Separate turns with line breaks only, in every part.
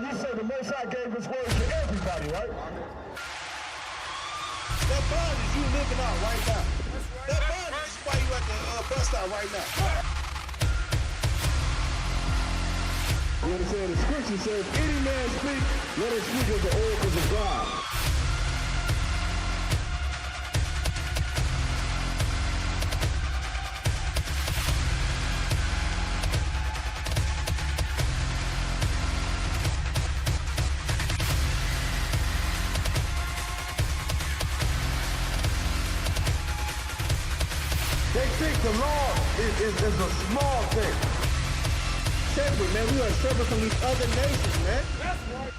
you say the Most High gave his word to everybody, right?
That bondage you living out right now. That bondage is why you at the bus stop right now.
You understand? The scripture says, any man speak, let him speak as the oracles of God. They think the law is a small thing.
Separate, man. We are separate from these other nations, man.
That's right.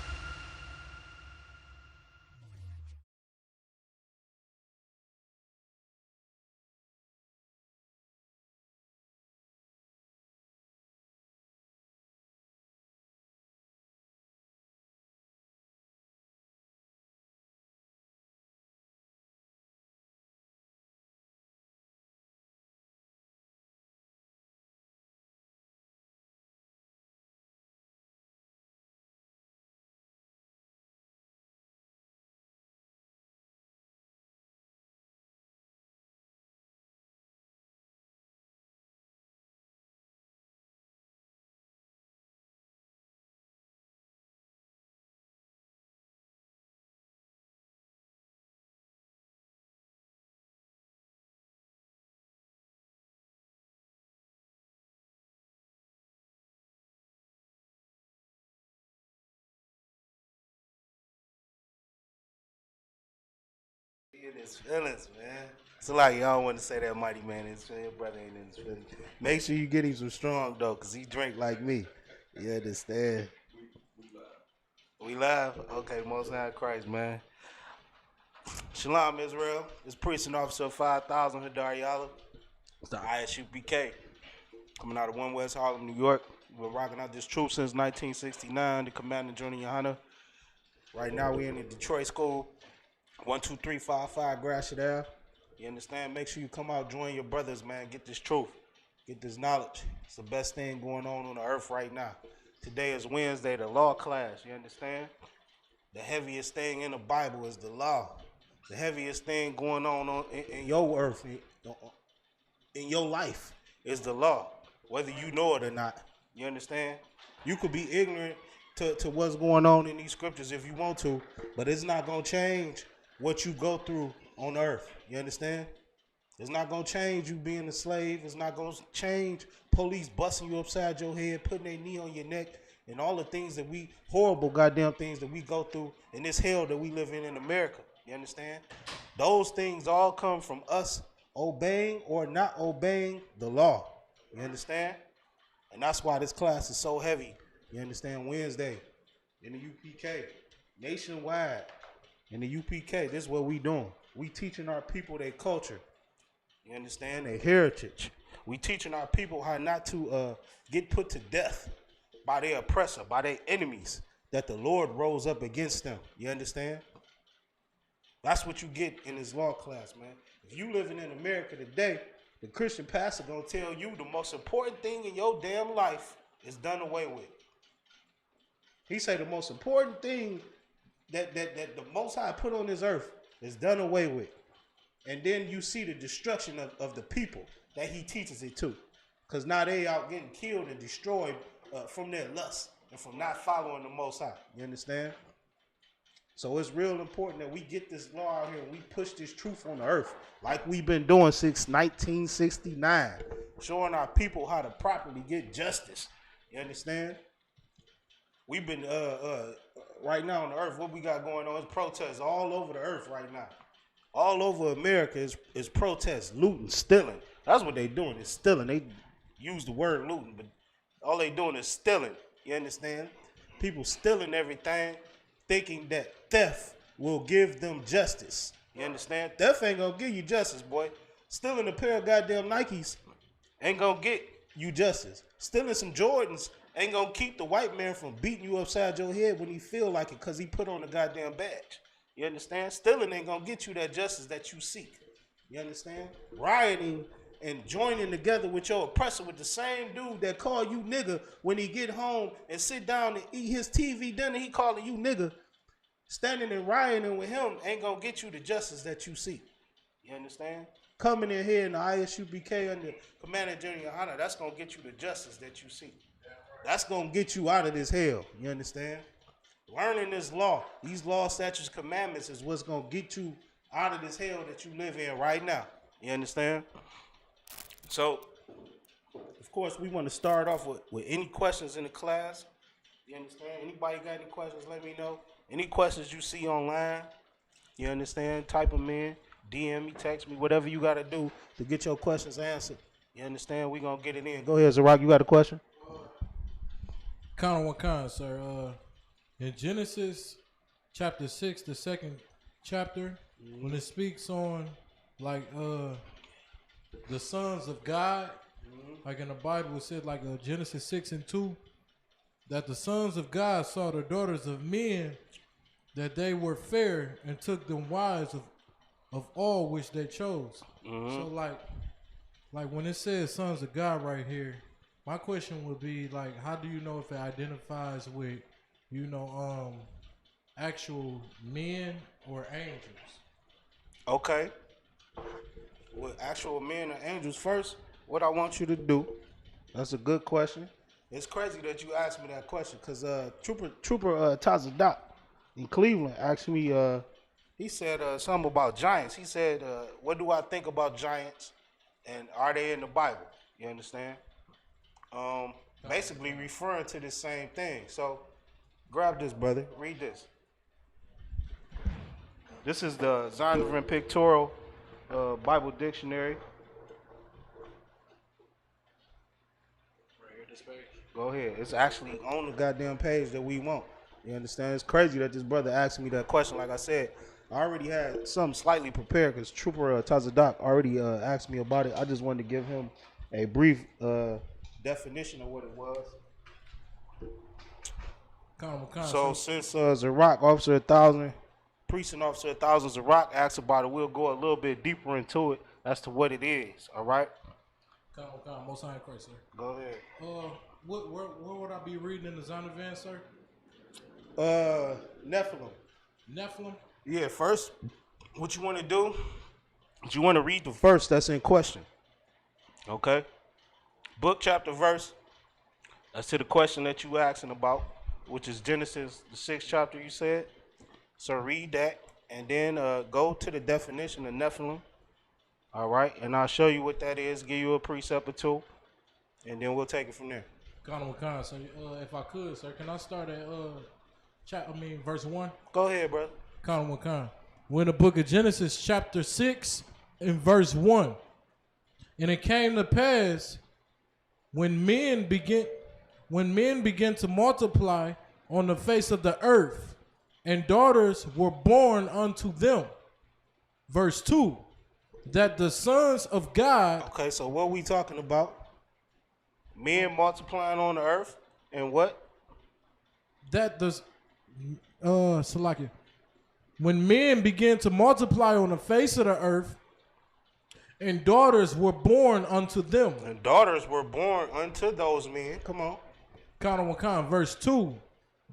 In his feelings, man. It's like y'all want to say that mighty man is your brother ain't in his feelings. Make sure you get him some strong though, cause he drink like me. You understand? We live? Okay, Most High Christ, man. Shalom, Israel. It's Precinct Officer 5000 Hadar Yala. It's the Isupk. Coming out of 1 West Harlem, New York. We've been rocking out this troop since 1969. The Commander Junior Hunter. Right now we in the Detroit School. 12355 Gratiot Ave. You understand? Make sure you come out, join your brothers, man. Get this truth. Get this knowledge. It's the best thing going on the earth right now. Today is Wednesday, the law class. You understand? The heaviest thing in the Bible is the law. The heaviest thing going on in your earth, in your life, is the law. Whether you know it or not. You understand? You could be ignorant to what's going on in these scriptures if you want to, but it's not going to change what you go through on earth. You understand? It's not going to change you being a slave. It's not going to change police busting you upside your head, putting their knee on your neck, and all the things that horrible goddamn things that we go through in this hell that we live in America. You understand? Those things all come from us obeying or not obeying the law. You understand? And that's why this class is so heavy. You understand? Wednesday in the UPK, nationwide. In the UPK, this is what we doing. We teaching our people their culture. You understand? Their heritage. We teaching our people how not to get put to death by their oppressor, by their enemies, that the Lord rose up against them. You understand? That's what you get in this law class, man. If you living in America today, the Christian pastor gonna tell you the most important thing in your damn life is done away with. He say the most important thing that the Most High put on this earth is done away with. And then you see the destruction of the people that he teaches it to. Because now they out getting killed and destroyed from their lust and from not following the Most High. You understand? So it's real important that we get this law out here and we push this truth on the earth like we've been doing since 1969. Showing our people how to properly get justice. You understand? We've been right now on the earth, what we got going on is protests all over the earth right now. All over America is protests, looting, stealing. That's what they doing, is stealing. They use the word looting, but all they doing is stealing. You understand? People stealing everything, thinking that theft will give them justice. You understand? Theft ain't gonna give you justice, boy. Stealing a pair of goddamn Nikes ain't gonna get you justice. Stealing some Jordans ain't gonna keep the white man from beating you upside your head when he feel like it because he put on a goddamn badge. You understand? Stealing ain't gonna get you that justice that you seek. You understand? Rioting and joining together with your oppressor, with the same dude that call you nigga when he get home and sit down and eat his TV dinner, he calling you nigga. Standing and rioting with him ain't gonna get you the justice that you seek. You understand? Coming in here in the ISUPK under Commander General Honor, that's gonna get you the justice that you seek. That's gonna get you out of this hell. You understand? Learning this law, these law, statutes, commandments is what's gonna get you out of this hell that you live in right now. You understand? So, of course, we want to start off with any questions in the class. You understand? Anybody got any questions, let me know. Any questions you see online, you understand? Type them in, DM me, text me, whatever you got to do to get your questions answered. You understand? We going to get it in. Go ahead, Zarok, you got a question?
Kind of one, sir. In Genesis chapter 6, the second chapter, when it speaks on like the sons of God, like in the Bible it said like Genesis 6:2, that the sons of God saw the daughters of men, that they were fair, and took them wives of all which they chose. So like when it says sons of God right here, my question would be like, how do you know if it identifies with, you know, actual men or angels?
Okay. With actual men or angels, first, what I want you to do, that's a good question. It's crazy that you asked me that question, because Trooper Tazadak in Cleveland asked me, he said something about giants. He said, what do I think about giants, and are they in the Bible? You understand? Basically referring to the same thing. So grab this, brother. Read this. This is the Zondervan Pictorial Bible Dictionary. Right here, this page. Go ahead. It's actually on the goddamn page that we want. You understand? It's crazy that this brother asked me that question. Like I said, I already had something slightly prepared because Trooper Tazadak already asked me about it. I just wanted to give him a brief definition of what it was. So since Zarok, Officer 1000, Precinct Officer 1000 Zarok asked about it, we'll go a little bit deeper into it as to what it is. All right?
Most High Christ, sir.
Go ahead.
Where would I be reading in the Zondervan, sir?
Nephilim.
Nephilim?
Yeah, first, what you want to do is you want to read the verse that's in question. Okay? Book, chapter, verse. That's to the question that you asking about, which is Genesis, the 6th chapter, you said. So read that, and then go to the definition of Nephilim. All right? And I'll show you what that is, give you a precept or two, and then we'll take it from there.
So if I could, sir, can I start at verse 1?
Go ahead, brother.
We're in the book of Genesis, chapter 6, and verse 1. And it came to pass when men began to multiply on the face of the earth, and daughters were born unto them. Verse 2, that the sons of God.
Okay, so what we talking about? Men multiplying on the earth, and what?
That the Salakia. When men began to multiply on the face of the earth, and daughters were born unto them.
And daughters were born unto those men. Come on.
Verse 2,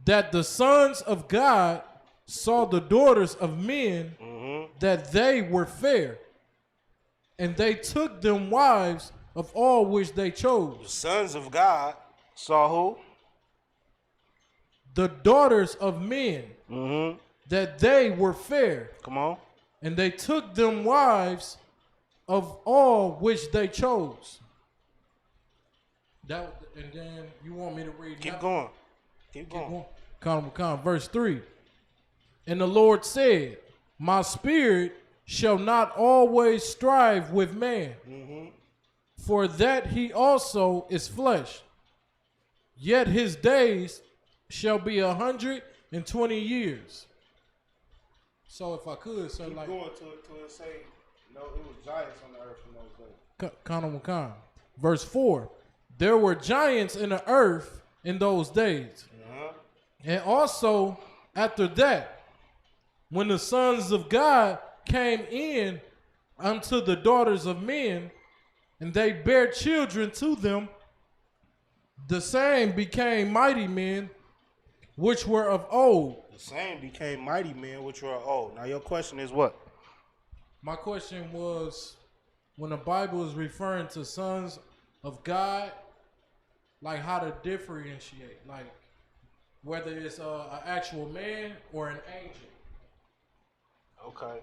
that the sons of God saw the daughters of men, that they were fair, and they took them wives of all which they chose.
The sons of God saw who?
The daughters of men, that they were fair.
Come on.
And they took them wives of all which they chose. And then you want me to read?
Keep going.
Verse 3. And the Lord said, my spirit shall not always strive with man, for that he also is flesh. Yet his days shall be 120 years. So if I could, sir,
like going to it say, no, it was giants on the earth in those days.
Verse 4. There were giants in the earth in those days. And also after that, when the sons of God came in unto the daughters of men, and they bare children to them. The same became mighty men, which were of old.
The same became mighty men, which were old. Now your question is what?
My question was, when the Bible is referring to sons of God, like how to differentiate, like whether it's an actual man or an angel.
Okay.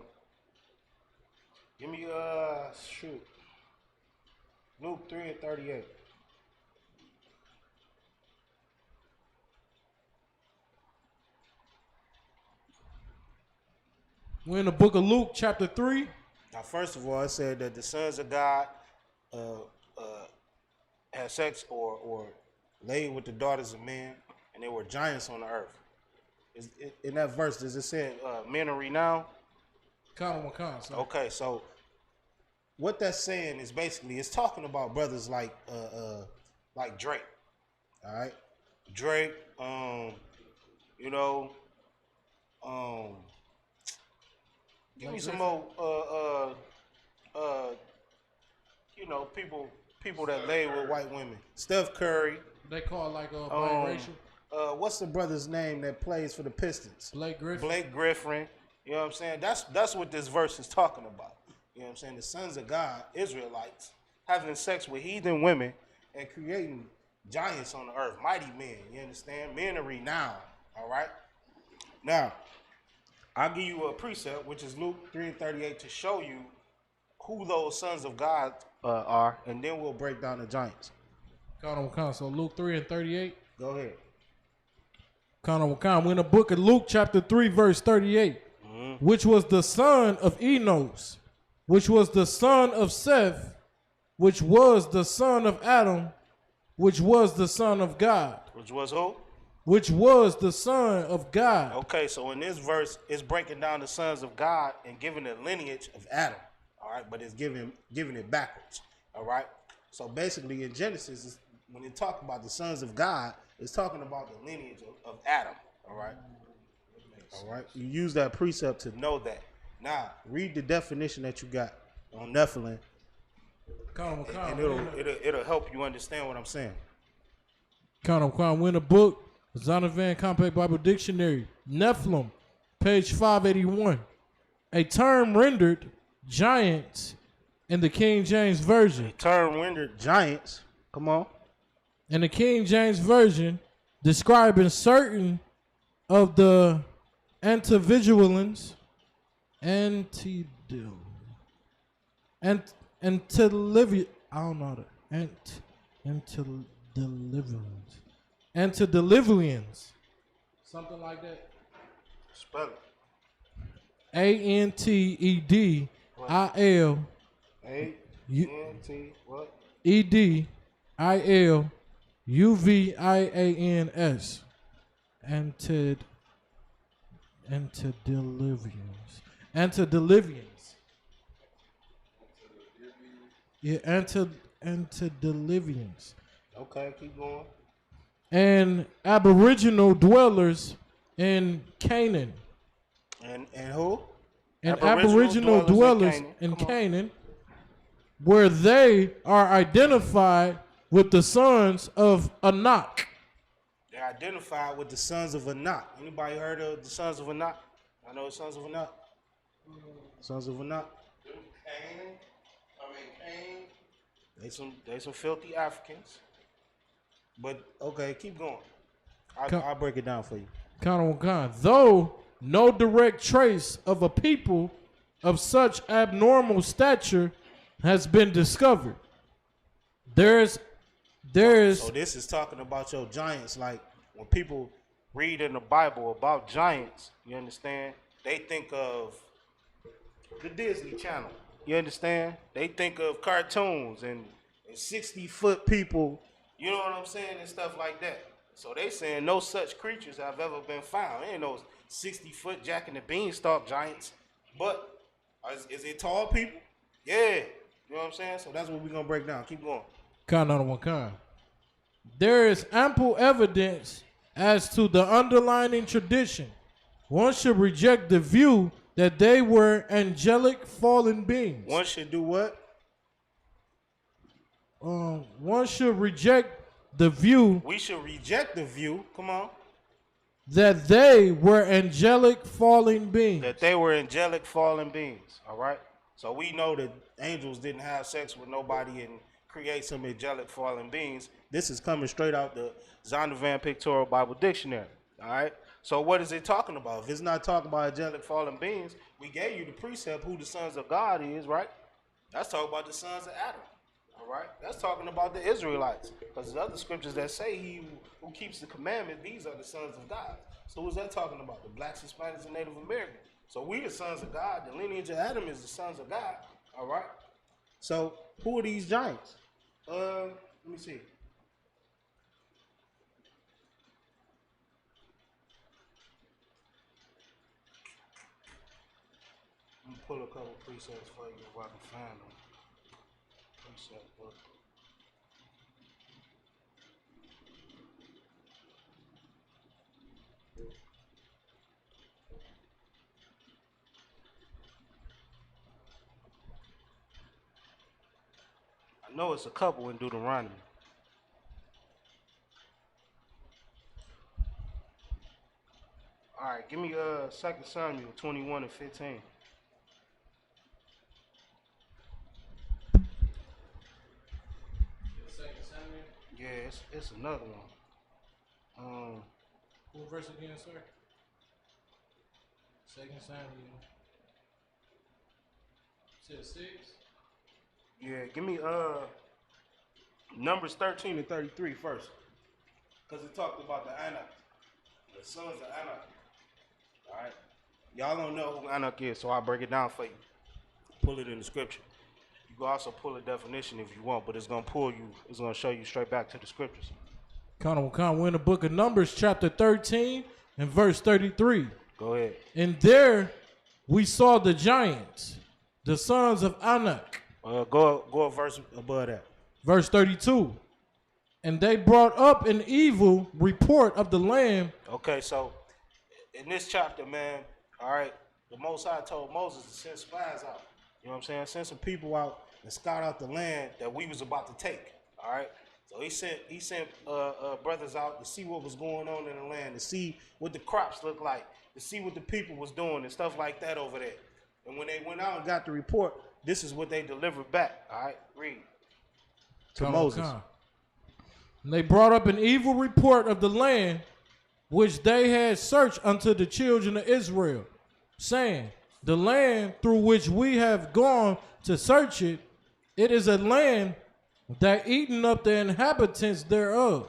Give me shoot. Luke 3:38.
We're in the book of Luke, chapter 3.
Now, first of all, it said that the sons of God had sex or laid with the daughters of men, and they were giants on the earth. In that verse, does it say men of renown? Okay, so what that's saying is basically it's talking about brothers like Drake. All right, Drake. Give me some more people that lay with white women. Steph Curry.
They call like biracial.
What's the brother's name that plays for the Pistons?
Blake Griffin.
Blake Griffin. You know what I'm saying? That's what this verse is talking about. You know what I'm saying? The sons of God, Israelites, having sex with heathen women and creating giants on the earth, mighty men. You understand? Men of renown. All right. Now, I'll give you a precept, which is Luke 3:38, to show you who those sons of God are, and then we'll break down the giants.
So Luke 3:38.
Go ahead.
We're in the book of Luke, chapter 3, verse 38. Which was the son of Enos, which was the son of Seth, which was the son of Adam, which was the son of God.
Which was who?
Which was the son of God.
Okay, so in this verse, it's breaking down the sons of God and giving the lineage of Adam. All right, but it's giving it backwards. All right. So basically, in Genesis, when it talks about the sons of God, it's talking about the lineage of Adam. All right. All right. You use that precept to know that. Now, read the definition that you got on Nephilim, and it'll help you understand what I'm saying.
We're in the book, Zondervan Compact Bible Dictionary, Nephilim, page 581. A term rendered giants in the King James Version.
A term rendered giants. Come on.
In the King James Version, describing certain of the individuals, antediluvians, something like that.
Spell it.
Antedil.
A-N-T what?
Ediluvians. Antediluvians. Yeah, antediluvians.
Okay, keep going.
And aboriginal dwellers in Canaan.
And who?
And aboriginal dwellers in Canaan, where they are identified with the sons of Anak.
They're identified with the sons of Anak. Anybody heard of the sons of Anak? I know the sons of Anak. Sons of Anak. Cain. They some filthy Africans. But okay, keep going. I'll break it down for you.
Though no direct trace of a people of such abnormal stature has been discovered. So
this is talking about your giants. Like when people read in the Bible about giants, you understand? They think of the Disney Channel. You understand? They think of cartoons and 60-foot people. You know what I'm saying? And stuff like that. So they saying no such creatures have ever been found. Ain't no 60-foot Jack and the Beanstalk giants. But is it tall people? Yeah. You know what I'm saying? So that's what we're going to break down. Keep going.
There is ample evidence as to the underlying tradition. One should reject the view that they were angelic fallen beings.
One should do what?
one should reject the view
We should reject the view. Come on.
that they were angelic falling beings.
That they were angelic fallen beings. All right. So we know that angels didn't have sex with nobody and create some angelic fallen beings. This is coming straight out the Zondervan Pictorial Bible Dictionary. All right. So what is it talking about? If it's not talking about angelic fallen beings, we gave you the precept who the sons of God is, right? That's talking about the sons of Adam. All right. That's talking about the Israelites. Because there's other scriptures that say he who keeps the commandment, these are the sons of God. So who's that talking about? The blacks, Hispanics, and Native Americans. So we the sons of God. The lineage of Adam is the sons of God. All right. So who are these giants? Let me see. Let me pull a couple precepts for you if I can find them. Precept book. I know it's a couple in Deuteronomy. All right, give me 2 Samuel 21 and 15. Yeah, it's another one.
What verse again, sir? 2 Samuel. Said 6.
Yeah, give me Numbers 13 and 33 first. Because it talked about the Anak, the sons of Anak. All right. Y'all don't know who Anak is, so I'll break it down for you. Pull it in the scripture. You can also pull a definition if you want, but it's going to show you straight back to the scriptures.
We're in the book of Numbers, chapter 13 and verse 33.
Go ahead.
And there we saw the giants, the sons of Anak.
Go a verse above that.
Verse 32. And they brought up an evil report of the land.
Okay, so in this chapter, man, all right, the Most High told Moses to send spies out. You know what I'm saying? Send some people out and scout out the land that we was about to take. All right. So he sent brothers out to see what was going on in the land, to see what the crops looked like, to see what the people was doing and stuff like that over there. And when they went out and got the report, this is what they delivered back. All right, read to Moses.
And they brought up an evil report of the land which they had searched unto the children of Israel, saying, the land through which we have gone to search it, it is a land that eaten up the inhabitants thereof.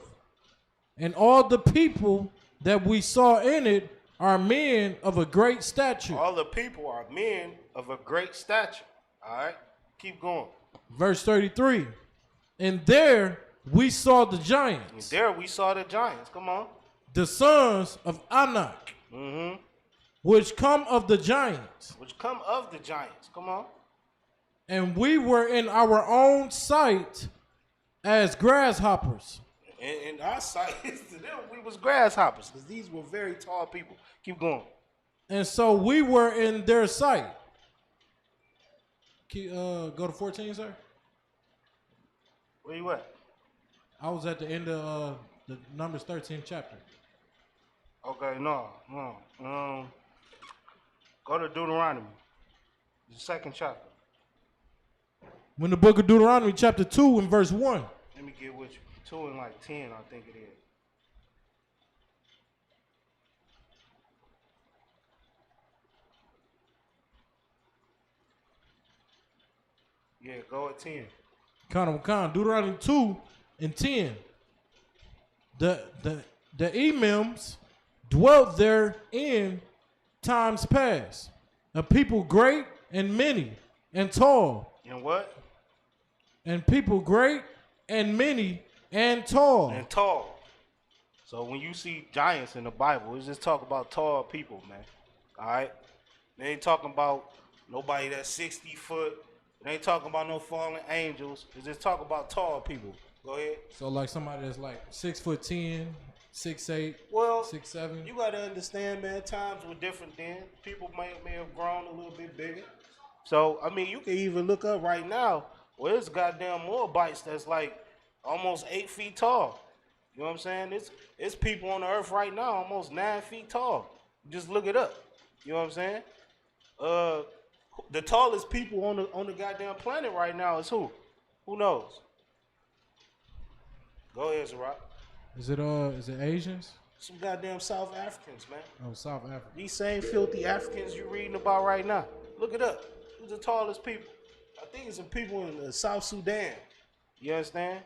And all the people that we saw in it are men of a great stature.
All the people are men of a great stature. All right, keep going.
Verse 33. And there we saw the giants.
And there we saw the giants. Come on.
The sons of Anak.
Mm-hmm.
Which come of the giants.
Which come of the giants. Come on.
And we were in our own sight as grasshoppers.
In our sight, to them, we was grasshoppers, because these were very tall people. Keep going.
And so we were in their sight. Go to 14, sir.
Where you at?
I was at the end of the Numbers 13 chapter.
Okay, no. Go to Deuteronomy, the second chapter.
When the book of Deuteronomy, chapter 2 and verse 1.
Let me get with you. 2 and like 10, I think it is. Yeah, go at 10.
Deuteronomy 2 and 10. The Emims dwelt there in times past, a people great and many and tall.
And what?
And people great and many and tall.
And tall. So when you see giants in the Bible, it's just talk about tall people, man. All right? They ain't talking about nobody that's 60 foot. They ain't talking about no fallen angels. It's just talking about tall people. Go ahead.
So like somebody that's like 6'10", 6'8",
well,
6'7".
You gotta understand, man. Times were different then. People may have grown a little bit bigger. So I mean, you can even look up right now Well, it's goddamn Moabites that's like almost 8 feet tall. You know what I'm saying? It's people on the earth right now almost 9 feet tall. Just look it up. You know what I'm saying? The tallest people on the goddamn planet right now is who? Who knows? Go ahead, Zarok.
Is it Asians?
Some goddamn South Africans, man.
Oh, South Africa.
These same filthy Africans you're reading about right now. Look it up. Who's the tallest people? I think it's some people in South Sudan. You understand?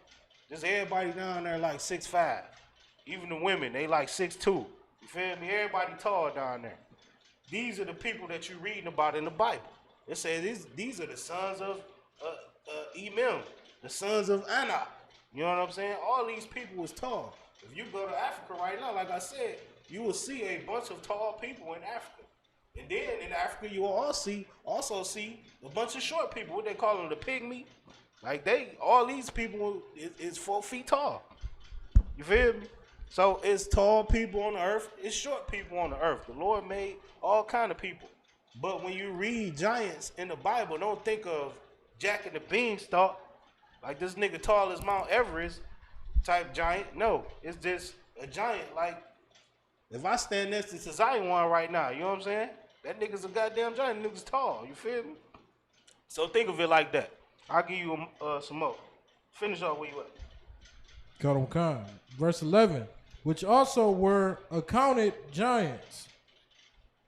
Just everybody down there like 6'5". Even the women, they like 6'2". You feel me? Everybody tall down there. These are the people that you're reading about in the Bible. It says these are the sons of Emim, the sons of Anak. You know what I'm saying? All these people was tall. If you go to Africa right now, like I said, you will see a bunch of tall people in Africa. And then in Africa, you will also see a bunch of short people. What they call them, the pygmy. Like all these people is 4 feet tall. You feel me? So it's tall people on the earth. It's short people on the earth. The Lord made all kind of people. But when you read giants in the Bible, don't think of Jack and the Beanstalk, like this nigga tall as Mount Everest type giant. No, it's just a giant. Like if I stand next to Zion right now, you know what I'm saying? That nigga's a goddamn giant. Nigga's tall. You feel me? So think of it like that. I'll give you some more. Finish off where you at.
Kadam Khan. Verse 11. Which also were accounted giants,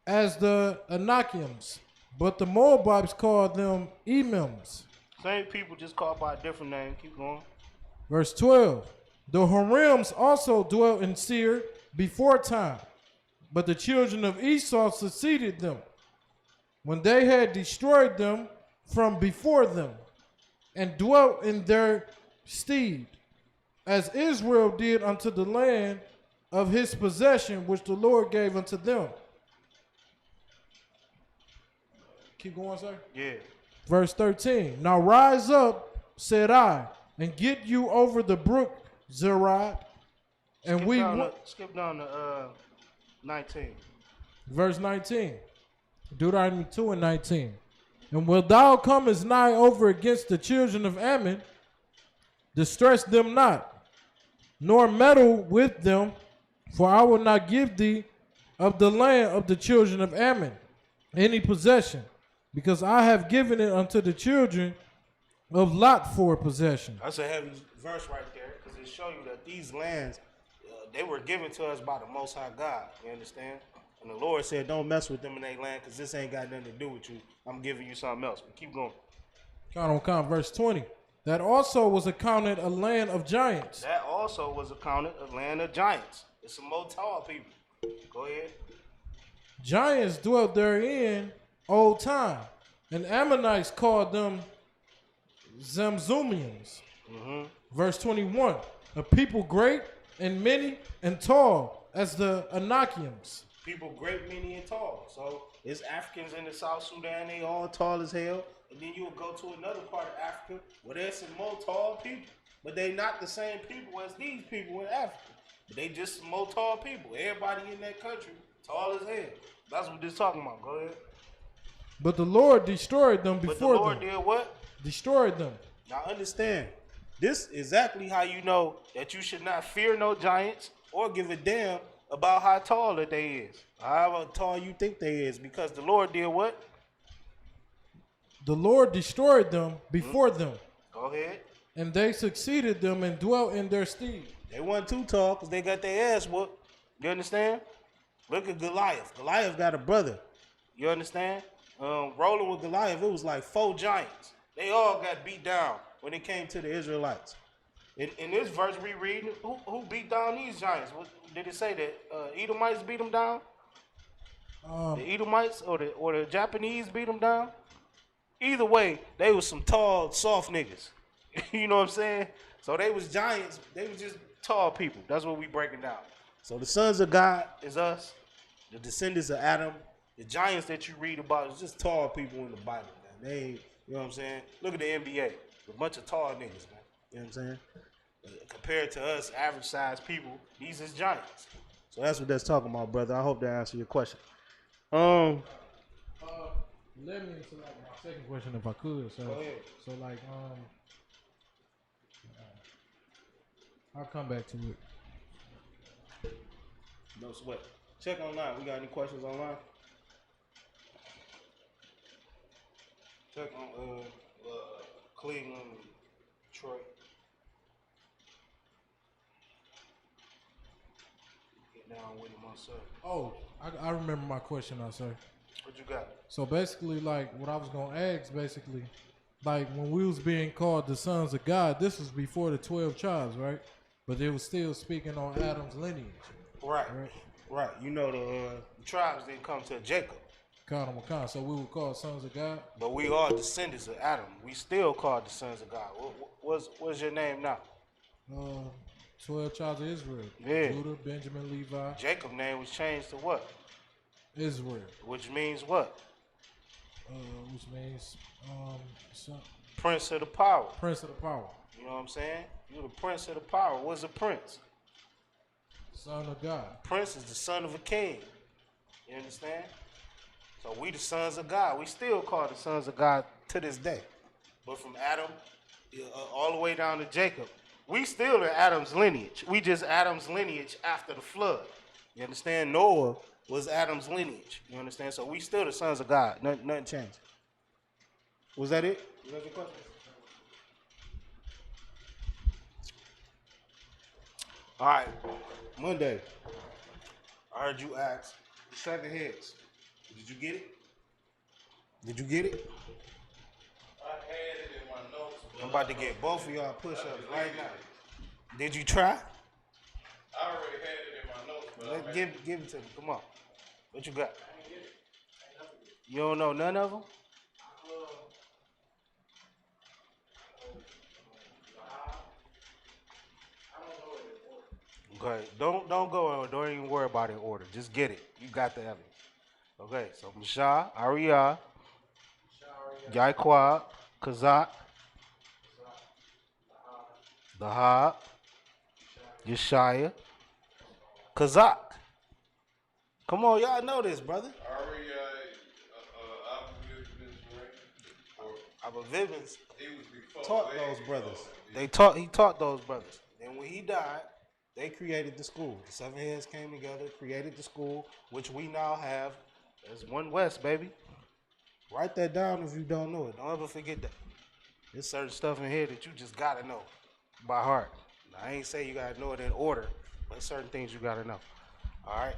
as the Anakims, but the Moabites called them Emims.
Same people, just called by a different name. Keep going.
Verse 12. The Horims also dwelt in Seir before time, but the children of Esau succeeded them, when they had destroyed them from before them, and dwelt in their stead, as Israel did unto the land of his possession, which the Lord gave unto them. Keep going, sir.
Yeah.
Verse 13. Now rise up, said I, and get you over the brook Zerad, and
skip down to 19.
Verse 19. Deuteronomy 2 and 19. And will thou come as nigh over against the children of Ammon, distress them not, nor meddle with them, for I will not give thee of the land of the children of Ammon any possession, because I have given it unto the children of Lot for possession.
That's a heavy verse right there, because it shows you that these lands, they were given to us by the Most High God. You understand? And the Lord said, don't mess with them in their land, because this ain't got nothing to do with you. I'm giving you something else. But keep going.
Count, verse 20. That also was accounted a land of giants.
That also was accounted a land of giants. It's some more tall people. Go ahead.
Giants dwelt therein old time, and Ammonites called them Zamzumians.
Mm-hmm.
Verse 21. A people great and many and tall as the Anakims.
People great, many, and tall. So it's Africans in the South Sudan. They all tall as hell. And then you'll go to another part of Africa where there's some more tall people. But they not the same people as these people in Africa. But they just some more tall people. Everybody in that country tall as hell. That's what this talking about. Go ahead.
But the Lord destroyed them before them.
But the Lord did what?
Destroyed them.
Now understand, this is exactly how you know that you should not fear no giants or give a damn about how tall that they is. However tall you think they is. Because the Lord did what?
The Lord destroyed them before them.
Go ahead.
And they succeeded them and dwelt in their stead.
They weren't too tall because they got their ass whooped. You understand? Look at Goliath. Goliath got a brother. You understand? Rolling with Goliath, it was like 4 giants. They all got beat down when it came to the Israelites. In this verse we read, who beat down these giants? What, did it say that Edomites beat them down? The Edomites or the Japanese beat them down? Either way, they was some tall, soft niggas. You know what I'm saying? So they was giants. They was just tall people. That's what we breaking down. So the sons of God is us. The descendants of Adam. The giants that you read about is just tall people in the Bible, man. They ain't, you know what I'm saying? Look at the NBA. A bunch of tall niggas, man. You know what I'm saying? Compared to us, average sized people, these is giants. So that's what that's talking about, brother. I hope that answers your question.
led me into like my second question, if I could. So,
Go ahead.
so like, I'll come back to it.
No sweat. Check online. We got any questions online? Check on Cleveland, Detroit. Get down with it myself.
Oh, I remember my question now, sir.
What you got?
So basically, like what I was gonna ask, basically, like when we was being called the sons of God, this was before the 12 tribes, right? But they was still speaking on Adam's lineage.
Right. You know the tribes didn't come to Jacob.
Makana. So we were called sons of God.
But we are descendants of Adam. We still called the sons of God. What's your name now?
12 tribes of Israel.
Yeah.
Judah, Benjamin, Levi.
Jacob's name was changed to what?
Israel.
Which means what?
Which means
Prince of the power.
Prince of the power.
You know what I'm saying? You're the prince of the power. What's a prince?
Son of God.
Prince is the son of a king. You understand? So we the sons of God. We still call the sons of God to this day. But from Adam all the way down to Jacob, we still in Adam's lineage. We just Adam's lineage after the flood. You understand? Noah was Adam's lineage. You understand? So we still the sons of God. Nothing changed. Was that it? Was that your question? All right. Monday, I heard you ask the 7 heads. Did you get it? Did you get it?
I had it in my notes.
I'm about to get both of y'all push-ups right now. Did you try?
I already had it in my notes, but
Give it to me. Come on. What you got? You don't know none of them? Okay. Don't go. Don't even worry about it in order. Just get it. You got the evidence. Okay. So Mashah, Ariyah, Yaiqua, Kazak, Dahab, Yeshaya, Kazak. Come on, y'all know this, brother. Abba Vivens taught those brothers. He taught those brothers. Then when he died, they created the school. The 7 heads came together, created the school, which we now have as One West, baby. Write that down if you don't know it. Don't ever forget that. There's certain stuff in here that you just gotta know by heart. Now, I ain't say you gotta know it in order, but certain things you gotta know. All right.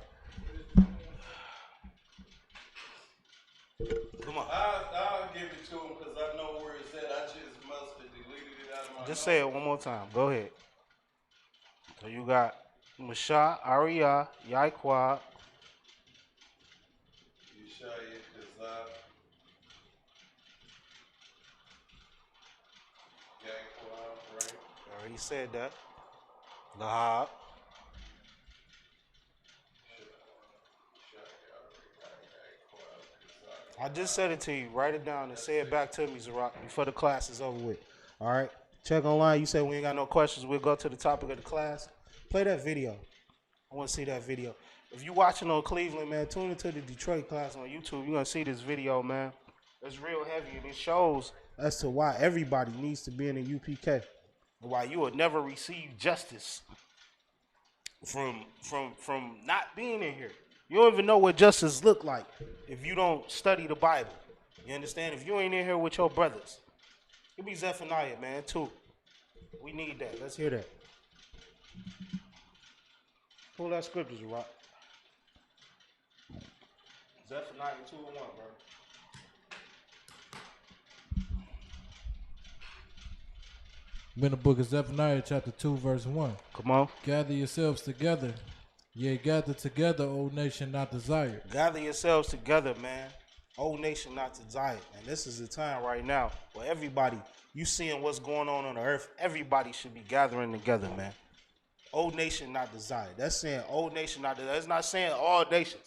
Come on.
I'll give it to him because I know where it's at. I just must have deleted it out of my
Just
notes.
say it one more time. Go ahead. So you got Mashah, Ariyah, Yaiqua,
Yeshaya, Kazak, Yaiqua, right?
I already said that. Lahab, I just said it to you. Write it down and say it back to me, Zarak, before the class is over with. All right? Check online. You said we ain't got no questions. We'll go to the topic of the class. Play that video. I want to see that video. If you watching on Cleveland, man, tune into the Detroit class on YouTube. You're going to see this video, man. It's real heavy, and it shows as to why everybody needs to be in the UPK. And why you will never receive justice from not being in here. You don't even know what justice look like if you don't study the Bible. You understand? If you ain't in here with your brothers. It be Zephaniah, man, too. We need that. Let's hear that. Pull that scriptures, Rock. Zephaniah 2:1, bro.
I'm in the book of Zephaniah, chapter 2, verse 1.
Come on.
Gather yourselves together. Yea, gather together, O nation not desired.
Gather yourselves together, man. Old nation not to Zion. And this is the time right now where everybody, you seeing what's going on the earth, everybody should be gathering together, man. Old nation not desired. That's saying old nation not desired. That's not saying all nations.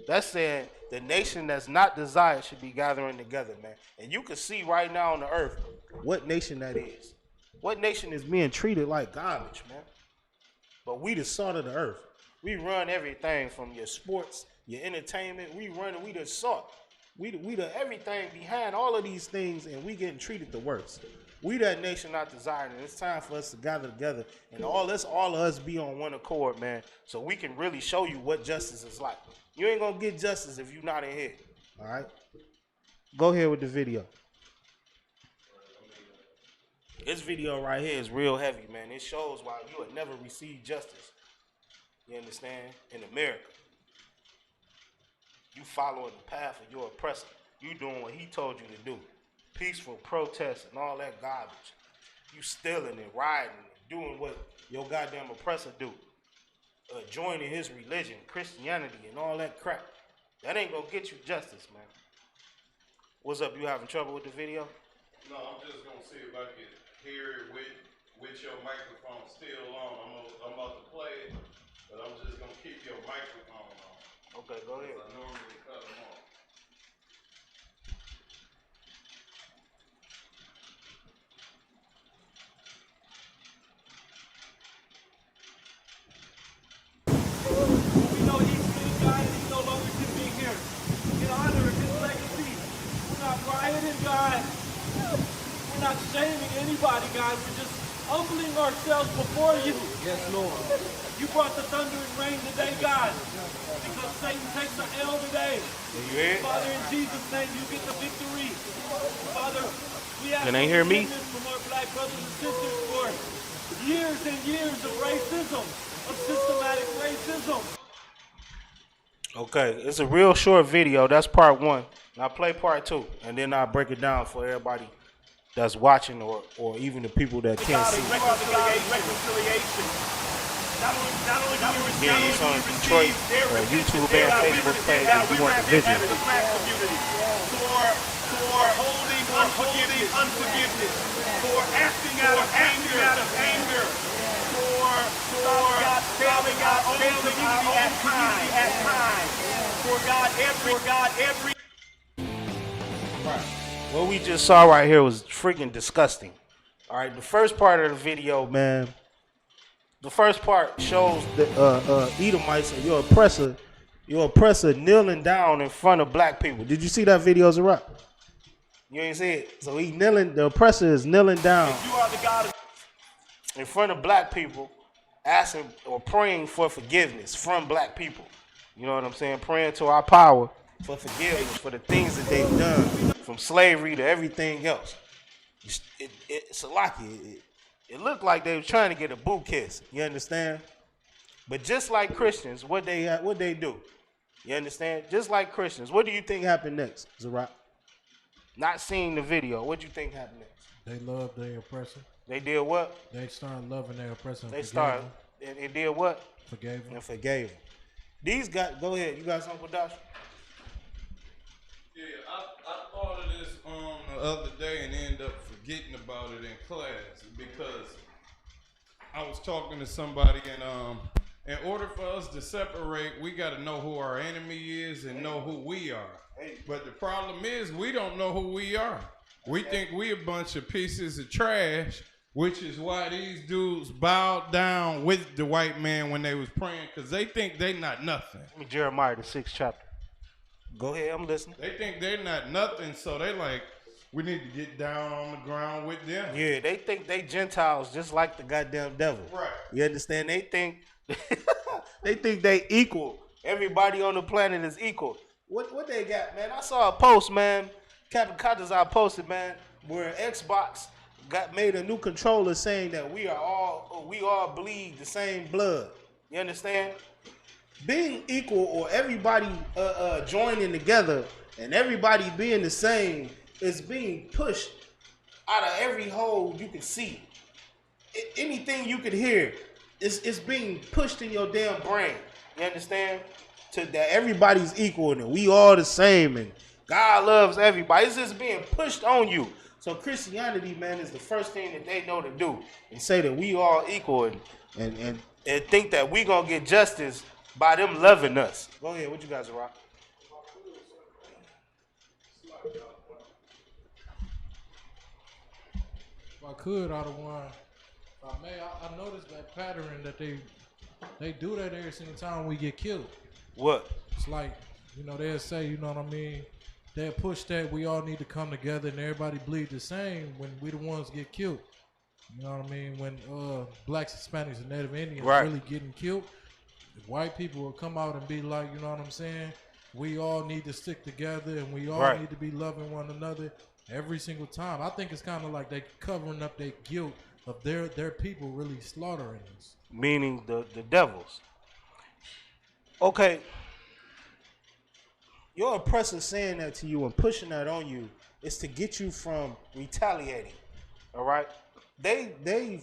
That's saying the nation that's not desired should be gathering together, man. And you can see right now on the earth what nation that is. What nation is being treated like garbage, man. But we the salt of the earth. We run everything from your sports, your entertainment. We the salt. We the everything behind all of these things, and we getting treated the worst. We that nation not desired, and it's time for us to gather together and all of us be on one accord, man, so we can really show you what justice is like. You ain't gonna get justice if you're not in here. All right, go ahead with the video. This video right here is real heavy, man. It shows why you would never receive justice. You understand? In America, you following the path of your oppressor. You doing what he told you to do. Peaceful protests and all that garbage. You stealing and rioting and doing what your goddamn oppressor do. Joining his religion, Christianity, and all that crap. That ain't gonna get you justice, man. What's up? You having trouble with the video?
No, I'm just gonna see if I can hear it with your microphone still on. I'm about to play it, but I'm just gonna keep your microphone on.
Okay, go ahead.
I normally cut them off.
We know he's been God and he no longer can be here. In honor of his legacy, we're not rioting, God. We're not shaming anybody, God. We're just humbling ourselves before you. Yes, Lord. You brought the thunder and rain today, God, because Satan takes the L today. Father, in Jesus' name, you get the victory. Father, we ask
Can they hear me?
forgiveness from our black brothers and sisters for years and years of racism, of systematic racism.
Okay, it's a real short video. That's part one. Now play part two, and then I'll break it down for everybody that's watching or even the people that can't see.
Reconciliation. Not only do we receive,
Yeah, it's on Detroit YouTube and Facebook page if you want the visual.
the black community for holding unforgiveness, for acting out of anger, for failing our own community at times, for God every.
What we just saw right here was freaking disgusting. All right, the first part of the video, man. The first part shows the Edomites and your oppressor kneeling down in front of black people. Did you see that video, Isupk? You ain't see it. So the oppressor is kneeling down
You are the God of
in front of black people, asking or praying for forgiveness from black people. You know what I'm saying? Praying to our power for forgiveness for the things that they've done, from slavery to everything else. It's a lucky. It looked like they were trying to get a boot kiss. You understand? But just like Christians, what they do? You understand? Just like Christians, what do you think happened next, Isupk? Not seeing the video, what do you think happened next?
They loved their oppressor.
They did what?
They started loving their oppressor. And
They started. It did what?
Forgave them.
And forgave them. These guys, go ahead. You got something, Dash?
Yeah, I thought of this the other day and ended up forgetting about it in class because I was talking to somebody and in order for us to separate, we got to know who our enemy is and know who we are. But the problem is we don't know who we are. We think we a bunch of pieces of trash, which is why these dudes bowed down with the white man when they was praying, because they think they not nothing.
Jeremiah, the 6th chapter. Go ahead, I'm listening.
They think they're not nothing, so they like, we need to get down on the ground with them.
Yeah, they think they Gentiles just like the goddamn devil.
Right.
You understand? They think they equal. Everybody on the planet is equal. What they got, man? I saw a post, man. Captain Katazai posted, man, where Xbox made a new controller saying that we all bleed the same blood. You understand? Being equal or everybody joining together and everybody being the same is being pushed out of every hole you can see. Anything you could hear is being pushed in your damn brain. You understand? To that everybody's equal and we all the same and God loves everybody. It's just being pushed on you. So Christianity, man, is the first thing that they know to do and say that we all equal and think that we gonna get justice by them loving us. Go ahead, what you guys are rock?
If I could, I'd have won. I noticed that pattern that they do that every single time we get killed.
What?
It's like, they'll say, you know what I mean? they push that we all need to come together and everybody bleed the same when we the ones get killed. You know what I mean? When blacks, Hispanics, and Native Indians really getting killed, white people will come out and be like, you know what I'm saying? We all need to stick together and we all need to be loving one another every single time. I think it's kind of like they covering up their guilt of their people really slaughtering us.
Meaning the devils. Okay. Your oppressor saying that to you and pushing that on you is to get you from retaliating. All right? They've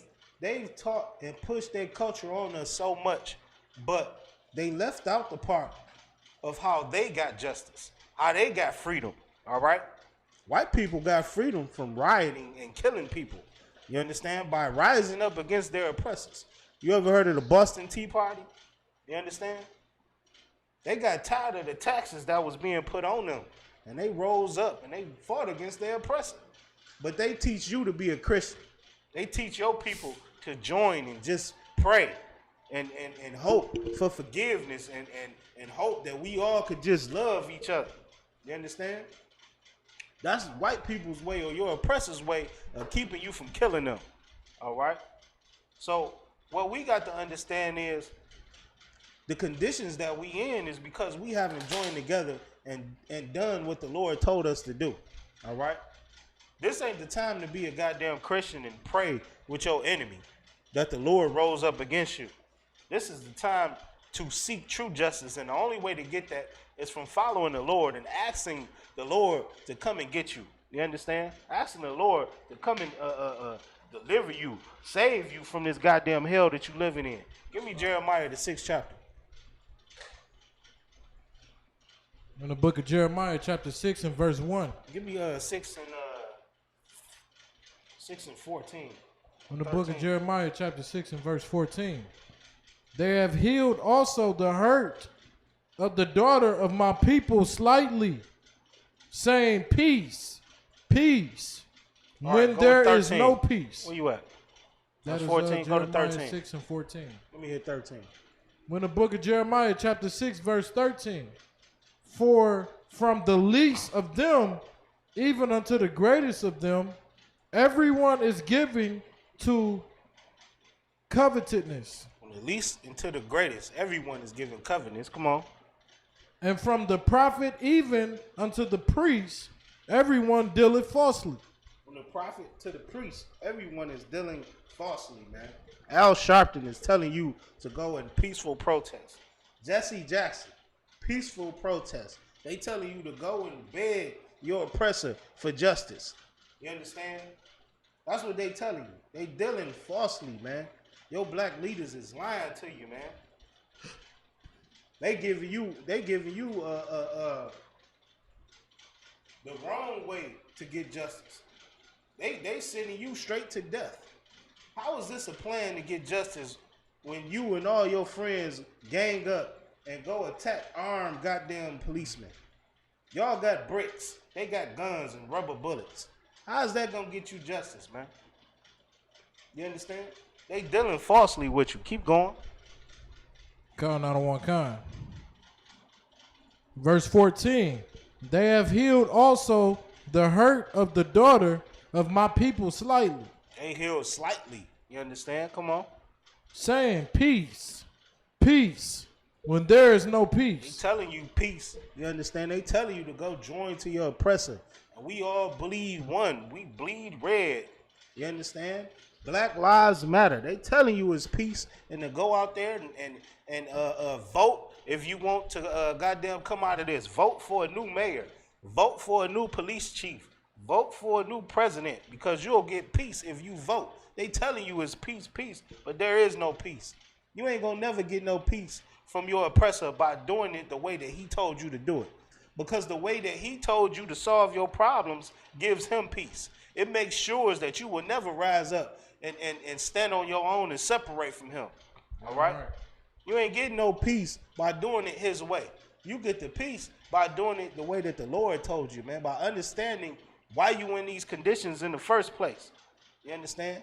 taught and pushed their culture on us so much, but they left out the part of how they got justice, how they got freedom. All right? White people got freedom from rioting and killing people. You understand? By rising up against their oppressors. You ever heard of the Boston Tea Party? You understand? They got tired of the taxes that was being put on them. And they rose up and they fought against their oppressor. But they teach you to be a Christian. They teach your people to join and just pray and hope for forgiveness and hope that we all could just love each other. You understand? That's white people's way or your oppressor's way of keeping you from killing them. All right? So what we got to understand is the conditions that we in is because we haven't joined together and done what the Lord told us to do. All right? This ain't the time to be a goddamn Christian and pray with your enemy that the Lord rose up against you. This is the time to seek true justice, and the only way to get that is from following the Lord and asking the Lord to come and get you. You understand? Asking the Lord to come and deliver you, save you from this goddamn hell that you living in. Give me Jeremiah, the 6th chapter.
In the book of Jeremiah, chapter 6 and verse 1.
Give me 6 and 14.
In the book of Jeremiah, chapter 6 and verse 14. They have healed also the hurt of the daughter of my people slightly, saying peace, peace, when there is no peace.
Where you at?
That is
14, go to
Jeremiah
13.
6 and 14.
Let me hit 13.
When the book of Jeremiah, chapter 6, verse 13. For from the least of them, even unto the greatest of them, everyone is giving to covetousness.
From the least into the greatest, everyone is giving covenants. Come on.
And from the prophet even unto the priest, everyone dealeth falsely.
From the prophet to the priest, everyone is dealing falsely, man. Al Sharpton is telling you to go in peaceful protest. Jesse Jackson, peaceful protest. They telling you to go and beg your oppressor for justice. You understand? That's what they telling you. They dealing falsely, man. Your black leaders is lying to you, man. They giving you the wrong way to get justice. They sending you straight to death. How is this a plan to get justice when you and all your friends gang up and go attack armed goddamn policemen? Y'all got bricks. They got guns and rubber bullets. How is that gonna get you justice, man? You understand? They dealing falsely with you. Keep going.
Kind out of one kind. Verse 14. They have healed also the hurt of the daughter of my people slightly.
They healed slightly. You understand? Come on.
Saying peace, peace, when there is no
They
peace.
telling you peace. You understand? They telling you to go join to your oppressor. And we all bleed one. We bleed red. You understand? Black lives matter. They telling you it's peace and to go out there and vote if you want to goddamn come out of this. Vote for a new mayor. Vote for a new police chief. Vote for a new president because you'll get peace if you vote. They telling you it's peace, peace, but there is no peace. You ain't gonna never get no peace from your oppressor by doing it the way that he told you to do it. Because the way that he told you to solve your problems gives him peace. It makes sure that you will never rise up and stand on your own and separate from him. All right? You ain't getting no peace by doing it his way. You get the peace by doing it the way that the Lord told you, man, by understanding why you in these conditions in the first place. You understand?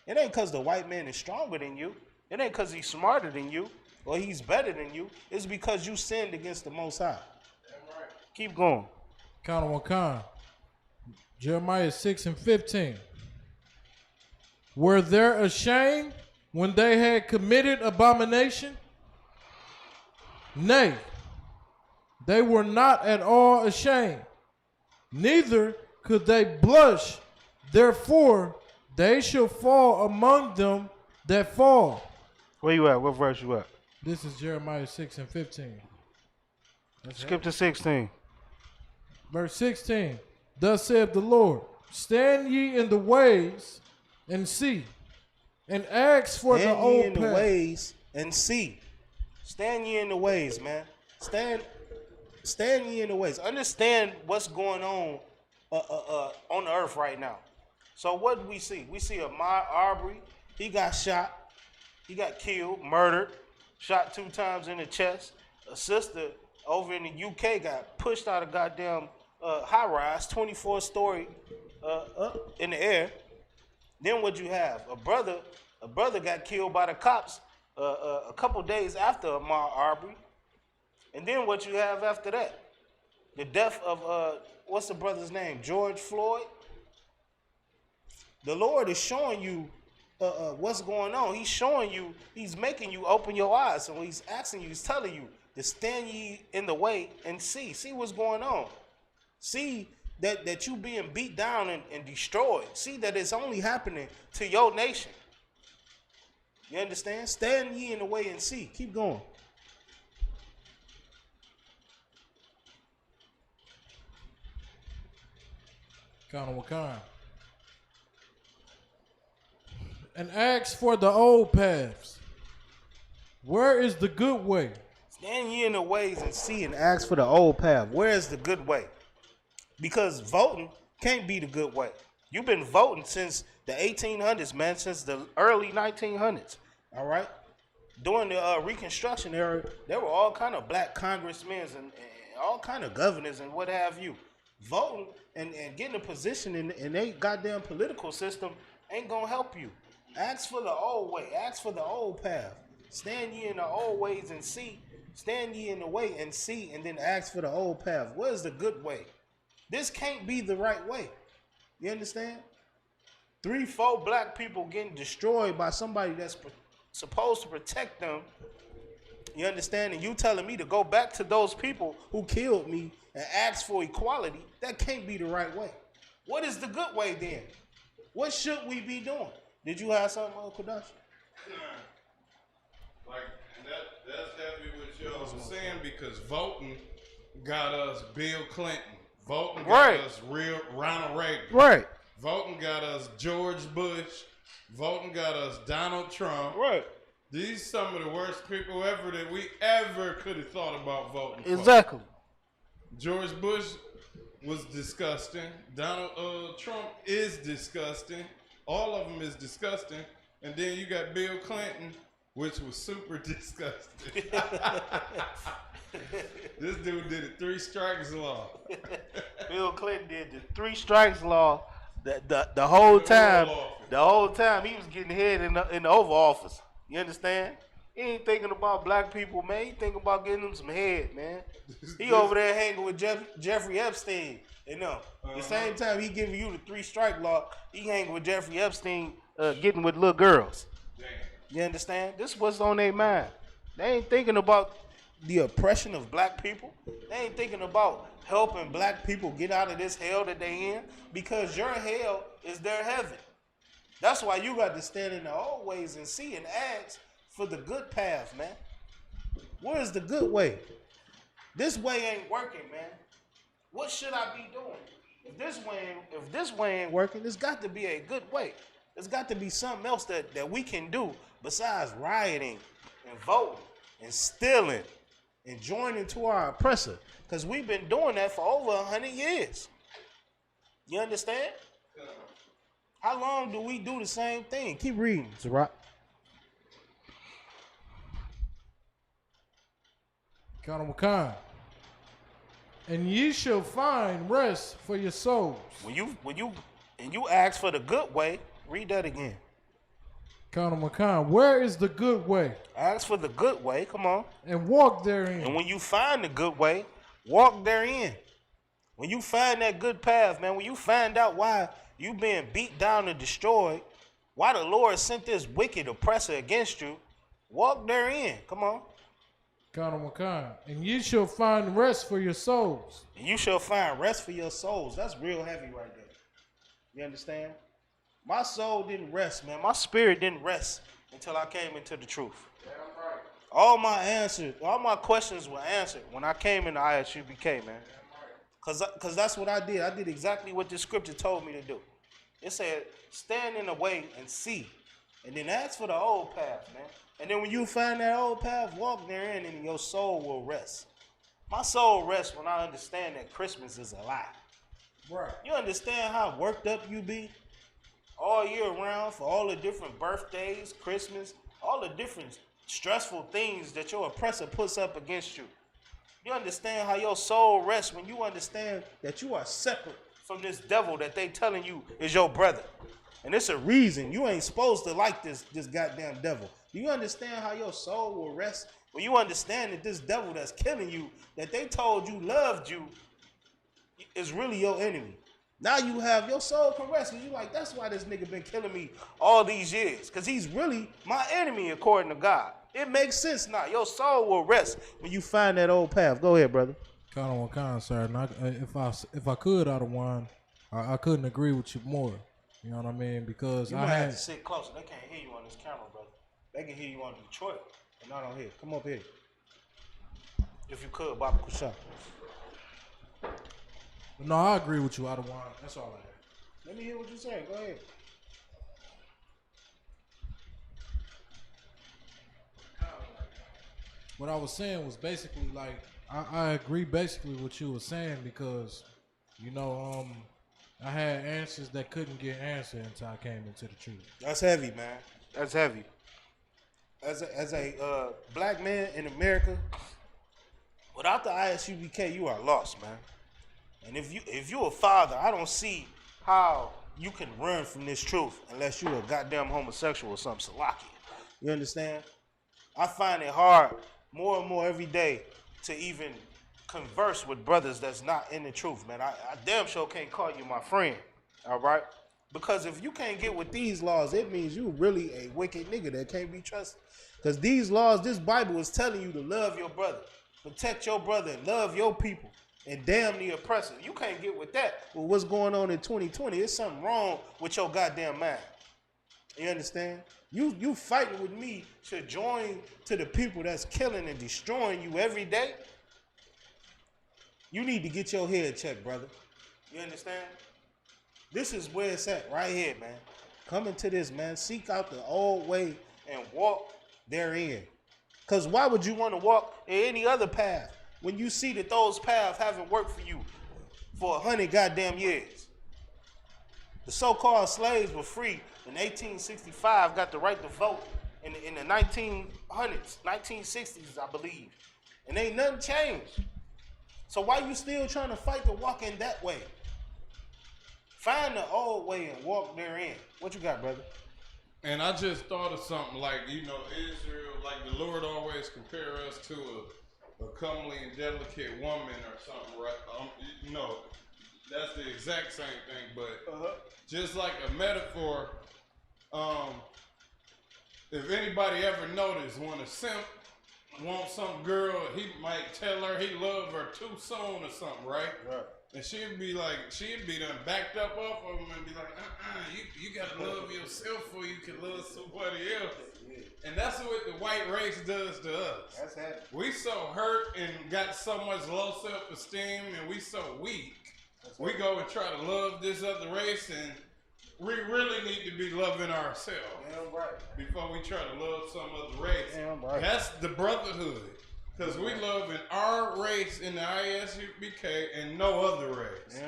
It ain't because the white man is stronger than you. It ain't because he's smarter than you or he's better than you. It's because you sinned against the Most High. Keep going.
Count on one kind. Jeremiah 6:15. Were they ashamed when they had committed abomination? Nay, they were not at all ashamed, neither could they blush. Therefore, they shall fall among them that fall.
Where you at? What verse you at?
This is Jeremiah 6:15.
Skip to 16.
Verse 16. Thus saith the Lord, stand ye in the ways and see, and ask for the old
Stand ye in the
path.
ways and see. Stand ye in the ways, man. Stand ye in the ways. Understand what's going on the earth right now. So what do we see? We see Ahmaud Arbery. He got shot. He got killed, murdered, shot 2 times in the chest. A sister over in the UK got pushed out of goddamn high rise, 24-story up in the air. Then what you have? A brother got killed by the cops a couple days after Ahmaud Arbery. And then what you have after that? The death of, what's the brother's name? George Floyd. The Lord is showing you what's going on. He's showing you, he's making you open your eyes. And he's asking you, he's telling you to stand ye in the way and see. See what's going on. See that you being beat down and destroyed. See that it's only happening to your nation. You understand? Stand ye in the way and see. Keep going.
Count on what kind. And ask for the old paths. Where is the good way?
Stand ye in the ways and see and ask for the old path. Where is the good way? Because voting can't be the good way. You've been voting since the 1800s, man, since the early 1900s, all right? During the Reconstruction era, there were all kind of black congressmen and all kind of governors and what have you. Voting and getting a position in a goddamn political system ain't going to help you. Ask for the old way. Ask for the old path. Stand ye in the old ways and see. Stand ye in the way and see, and then ask for the old path. Where's the good way? This can't be the right way. You understand? 3-4 black people getting destroyed by somebody that's supposed to protect them. You understand? And you telling me to go back to those people who killed me and ask for equality. That can't be the right way. What is the good way then? What should we be doing? Did you have something, Uncle Dash?
Like, that's heavy what y'all was saying, because voting got us Bill Clinton. Voting got us real Ronald Reagan.
Right.
Voting got us George Bush. Voting got us Donald Trump.
Right.
These some of the worst people ever that we ever could have thought about voting for.
Exactly.
George Bush was disgusting. Donald Trump is disgusting. All of them is disgusting. And then you got Bill Clinton, which was super disgusting. This dude did a 3 strikes law.
Bill Clinton did the 3 strikes law the whole time. The whole time he was getting head in the Oval Office. You understand? He ain't thinking about black people, man. He thinking about getting them some head, man. He over there hanging with Jeffrey Epstein. You know, the same time he giving you the 3 strike law, he hanging with Jeffrey Epstein, getting with little girls.
Damn.
You understand? This was on their mind. They ain't thinking about the oppression of black people. They ain't thinking about helping black people get out of this hell that they in, because your hell is their heaven. That's why you got to stand in the old ways and see and ask for the good path, man. Where is the good way? This way ain't working, man. What should I be doing? If this way ain't working, there's got to be a good way. There's got to be something else that we can do besides rioting and voting and stealing and joining to our oppressor. Because we've been doing that for over 100 years. You understand? How long do we do the same thing? Keep reading, Zerat.
Count on what kind. And ye shall find rest for your souls.
When you ask for the good way, read that again.
Count on what kind. Where is the good way?
Ask for the good way, come on.
And walk therein.
And when you find the good way, walk therein. When you find that good path, man, when you find out why you being beat down and destroyed, why the Lord sent this wicked oppressor against you, walk therein. Come on.
And you shall find rest for your souls.
And you shall find rest for your souls. That's real heavy right there. You understand? My soul didn't rest, man. My spirit didn't rest until I came into the truth.
Damn right.
All my answers, all my questions were answered when I came into Isupk, man. Because that's what I did. I did exactly what the scripture told me to do. It said, stand in the way and see. And then ask for the old path, man. And then when you find that old path, walk therein and your soul will rest. My soul rests when I understand that Christmas is a lie.
Right.
You understand how worked up you be all year round for all the different birthdays, Christmas, all the different stressful things that your oppressor puts up against you. You understand how your soul rests when you understand that you are separate from this devil that they telling you is your brother. And it's a reason you ain't supposed to like this goddamn devil. Do you understand how your soul will rest when you understand that this devil that's killing you, that they told you loved you, is really your enemy? Now you have your soul can rest because you like, that's why this nigga been killing me all these years, because he's really my enemy according to God. It makes sense now. Your soul will rest when you find that old path. Go ahead, brother.
Sir. And if I could, Adawan, I couldn't agree with you more. You know what I mean? Because
you
I
might
had
have to sit closer. They can't hear you on this camera, brother. They can hear you on Detroit, but not on here. Come up here. If you could, Baba Kusha.
No, I agree with you, Adawan. That's all I have.
Let me hear what you're saying. Go ahead.
What I was saying was basically like I agree basically with what you were saying because, you know, I had answers that couldn't get answered until I came into the truth.
That's heavy, man. That's heavy. As a black man in America, without the Isupk, you are lost, man. And if you're a father, I don't see how you can run from this truth unless you're a goddamn homosexual or something, Salaki. You understand? I find it hard more and more every day to even converse with brothers that's not in the truth, man. I damn sure can't call you my friend, all right? Because if you can't get with these laws, it means you really a wicked nigga that can't be trusted. Because these laws, this Bible is telling you to love your brother, protect your brother, and love your people, and damn the oppressor. You can't get with that. Well, what's going on in 2020? There's something wrong with your goddamn mind. You understand? You fighting with me to join to the people that's killing and destroying you every day. You need to get your head checked, brother. You understand? This is where it's at right here, man. Come into this, man. Seek out the old way and walk therein. Because why would you want to walk in any other path when you see that those paths haven't worked for you for 100 goddamn years? The so-called slaves were free in 1865, got the right to vote in the 1900s, 1960s, I believe. And ain't nothing changed. So why you still trying to fight to walk in that way? Find the old way and walk therein. What you got, brother?
And I just thought of something like, you know, Israel, like the Lord always compare us to a comely and delicate woman or something, right? You know, that's the exact same thing, but just like a metaphor, if anybody ever noticed when a simp wants some girl, he might tell her he love her too soon or something, right? Right. And she'd be done backed up off of him and be like, you gotta love yourself before you can love somebody else. And that's what the white race does to us.
That's heavy.
We so hurt and got so much low self-esteem and we so weak. We go and try to love this other race, and we really need to be loving ourselves before we try to love some other race. That's the brotherhood. Because we love in our race in the Isupk and no other race.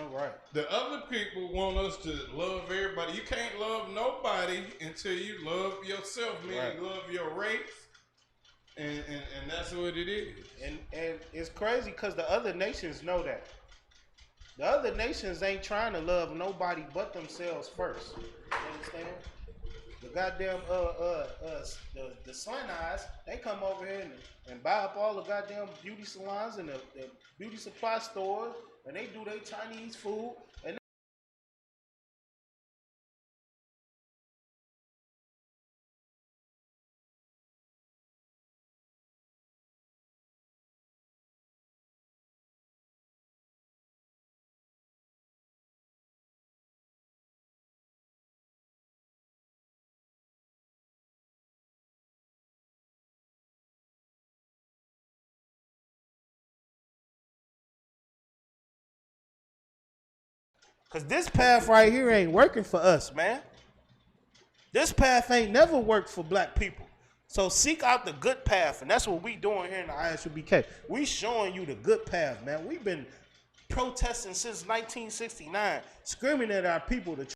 The other people want us to love everybody. You can't love nobody until you love yourself, meaning love your race. And that's what it is.
And it's crazy because the other nations know that. The other nations ain't trying to love nobody but themselves first. You understand? The goddamn the Slanites, they come over here and buy up all the goddamn beauty salons and the beauty supply stores and they do their Chinese food, and because this path right here ain't working for us, man. This path ain't never worked for black people. So seek out the good path, and that's what we doing here in the ISUBK. We showing you the good path, man. We've been protesting since 1969, screaming at our people to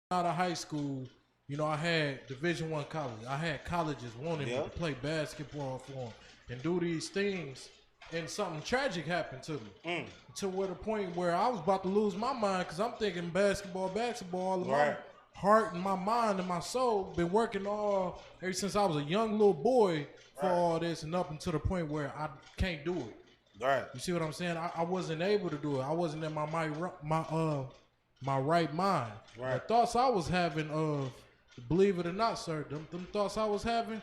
out of high school, you know, I had Division I college. I had colleges wanting me to play basketball for them and do these things, and something tragic happened to me. To where the point where I was about to lose my mind because I'm thinking basketball. My heart and my mind and my soul been working all ever since I was a young little boy for all this, and up until the point where I can't do it.
Right.
You see what I'm saying? I wasn't able to do it. I wasn't in my right mind.
Right.
The thoughts I was having of, believe it or not, sir, them thoughts I was having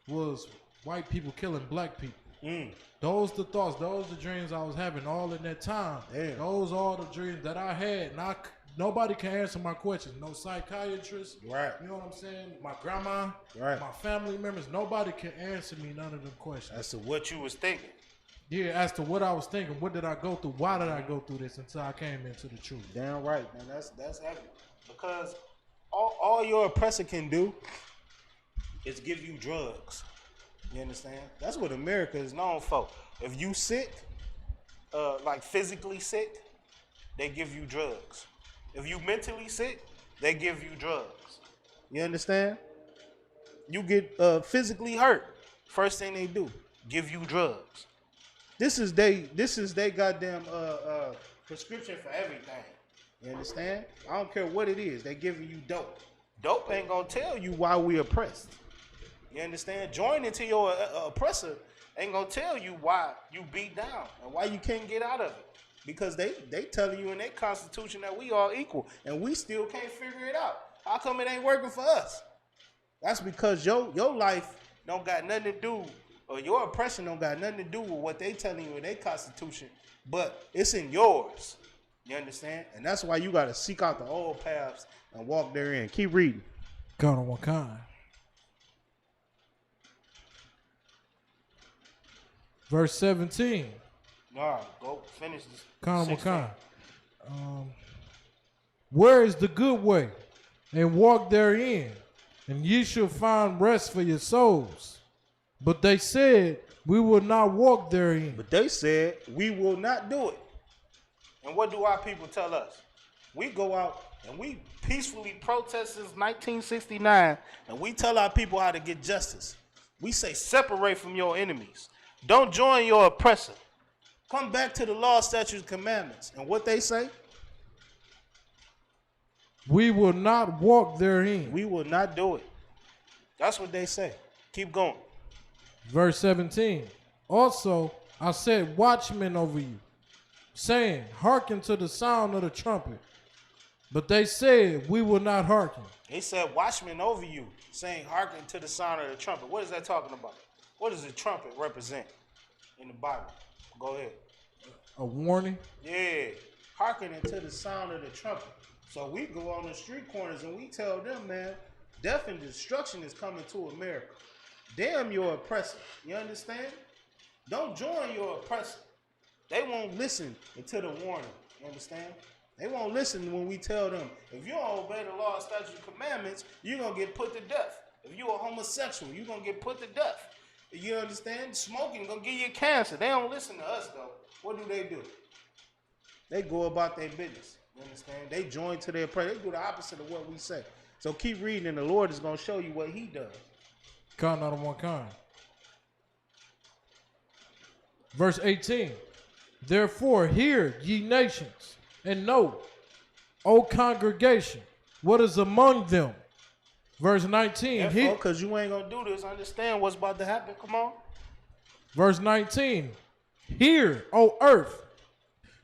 was white people killing black people. Those the thoughts, those the dreams I was having all in that time.
Damn.
Those are the dreams that I had, and nobody can answer my questions. No psychiatrist.
Right.
You know what I'm saying? My grandma.
Right.
My family members. Nobody can answer me none of them questions.
As to what you was thinking.
Yeah, as to what I was thinking, what did I go through? Why did I go through this until I came into the truth?
Damn right, man. That's heavy. Because all your oppressor can do is give you drugs. You understand? That's what America is known for. If you sick, like physically sick, they give you drugs. If you mentally sick, they give you drugs. You understand? You get physically hurt, first thing they do, give you drugs. This is they goddamn prescription for everything. You understand? I don't care what it is. They giving you dope. Dope ain't gonna tell you why we oppressed. You understand? Joining to your oppressor ain't gonna tell you why you beat down and why you can't get out of it. Because they telling you in their constitution that we all equal, and we still can't figure it out. How come it ain't working for us? That's because your life don't got nothing to do, or your oppression don't got nothing to do with what they telling you in their constitution, but it's in yours. You understand? And that's why you got to seek out the old paths and walk therein. Keep reading.
God of what kind? Verse 17.
All right, go finish this.
Kind of what kind? Where is the good way? And walk therein, and ye shall find rest for your souls. But they said, we will not walk therein.
But they said, we will not do it. And what do our people tell us? We go out and we peacefully protest since 1969, and we tell our people how to get justice. We say, separate from your enemies. Don't join your oppressor. Come back to the law, statutes, commandments. And what they say?
We will not walk therein.
We will not do it. That's what they say. Keep going.
Verse 17. Also, I set watchmen over you, saying, hearken to the sound of the trumpet. But they said, we will not hearken.
He said, watchmen over you, saying, hearken to the sound of the trumpet. What is that talking about? What does the trumpet represent in the Bible? Go ahead.
A warning?
Yeah. Hearkening to the sound of the trumpet. So we go on the street corners and we tell them, man, death and destruction is coming to America. Damn your oppressor. You understand? Don't join your oppressor. They won't listen until the warning. You understand? They won't listen when we tell them, if you don't obey the law, statutes, and commandments, you're going to get put to death. If you're a homosexual, you're going to get put to death. You understand? Smoking going to give you cancer. They don't listen to us, though. What do? They go about their business. You understand? They join to their prayer. They do the opposite of what we say. So keep reading, and the Lord is going to show you what he does.
Count out of one kind. Verse 18. Therefore, hear, ye nations, and know, O congregation, what is among them. Verse 19.
Because you ain't going to do this. Understand what's about to happen. Come on.
Verse 19. Hear, O earth,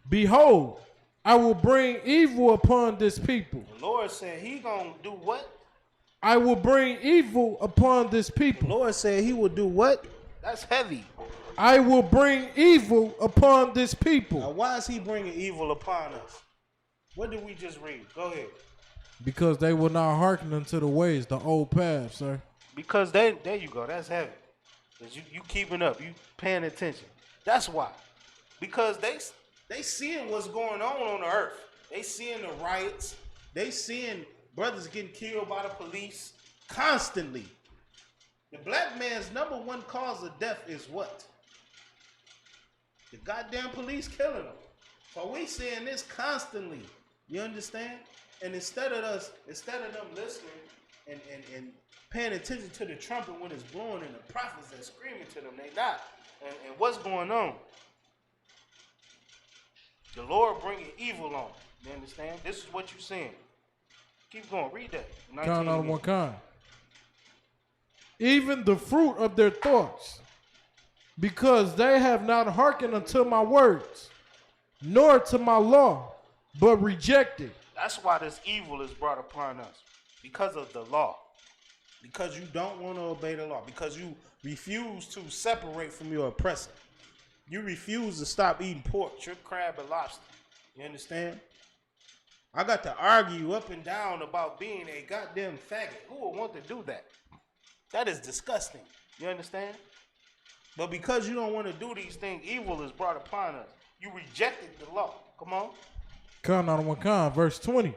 behold, I will bring evil upon this people.
The Lord said he going to do what?
I will bring evil upon this people.
The Lord said he will do what? That's heavy.
I will bring evil upon this people.
Now, why is he bringing evil upon us? What did we just read? Go ahead.
Because they will not hearken unto the ways, the old path, sir.
Because there you go. That's heavy. Because you keeping up. You paying attention. That's why. Because they seeing what's going on the earth. They seeing the riots. They seeing brothers getting killed by the police constantly. The black man's number one cause of death is what? The goddamn police killing them. So we seeing this constantly. You understand? And instead of them listening and paying attention to the trumpet when it's blowing and the prophets that screaming to them, they not. And what's going on? The Lord bringing evil on. You understand? This is what you're seeing. Keep going. Read that.
Count out of one kind. Even the fruit of their thoughts, because they have not hearkened unto my words, nor to my law, but rejected.
That's why this evil is brought upon us. Because of the law. Because you don't want to obey the law. Because you refuse to separate from your oppressor. You refuse to stop eating pork, shrimp, crab, and lobster. You understand? I got to argue up and down about being a goddamn faggot. Who would want to do that? That is disgusting. You understand? But because you don't want to do these things, evil is brought upon us. You rejected the law. Come on.
Count out of one kind. Verse 20.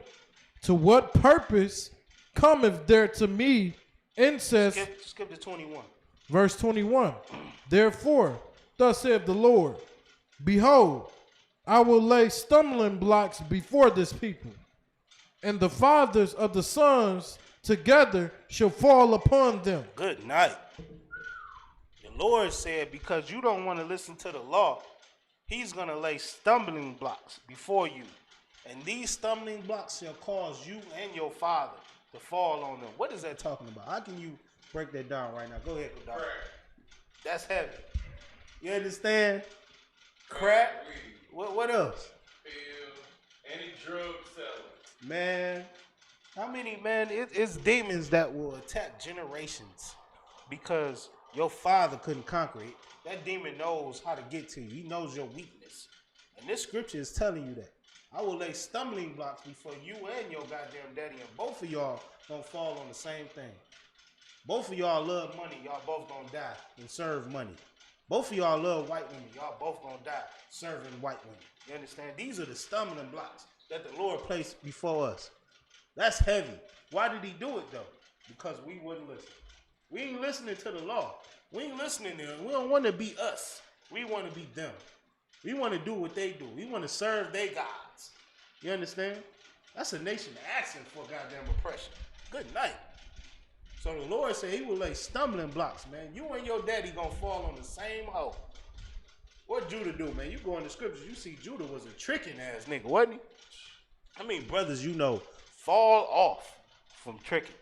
To what purpose cometh there to me incest?
Skip to 21.
Verse 21. Therefore, thus saith the Lord, behold, I will lay stumbling blocks before this people, and the fathers of the sons together shall fall upon them.
Good night. The Lord said, because you don't want to listen to the law, he's going to lay stumbling blocks before you. And these stumbling blocks shall cause you and your father to fall on them. What is that talking about? How can you break that down right now? Go ahead, Doc. That's heavy. You understand? Crack. What else?
Pills. Any drug seller.
Man, how many, man, it's demons that will attack generations because your father couldn't conquer it. That demon knows how to get to you. He knows your weakness. And this scripture is telling you that. I will lay stumbling blocks before you and your goddamn daddy, and both of y'all gonna fall on the same thing. Both of y'all love money. Y'all both gonna die and serve money. Both of y'all love white women. Y'all both gonna die serving white women. You understand? These are the stumbling blocks that the Lord placed before us. That's heavy. Why did he do it though? Because we wouldn't listen. We ain't listening to the law. We ain't listening to them. We don't want to be us. We want to be them. We want to do what they do. We want to serve their gods. You understand? That's a nation asking for goddamn oppression. Good night. So the Lord said he will lay stumbling blocks, man. You and your daddy gonna fall on the same hole. What Judah do, man? You go in the scriptures, you see Judah was a tricking ass nigga, wasn't he? I mean, brothers, you know, fall off from tricking.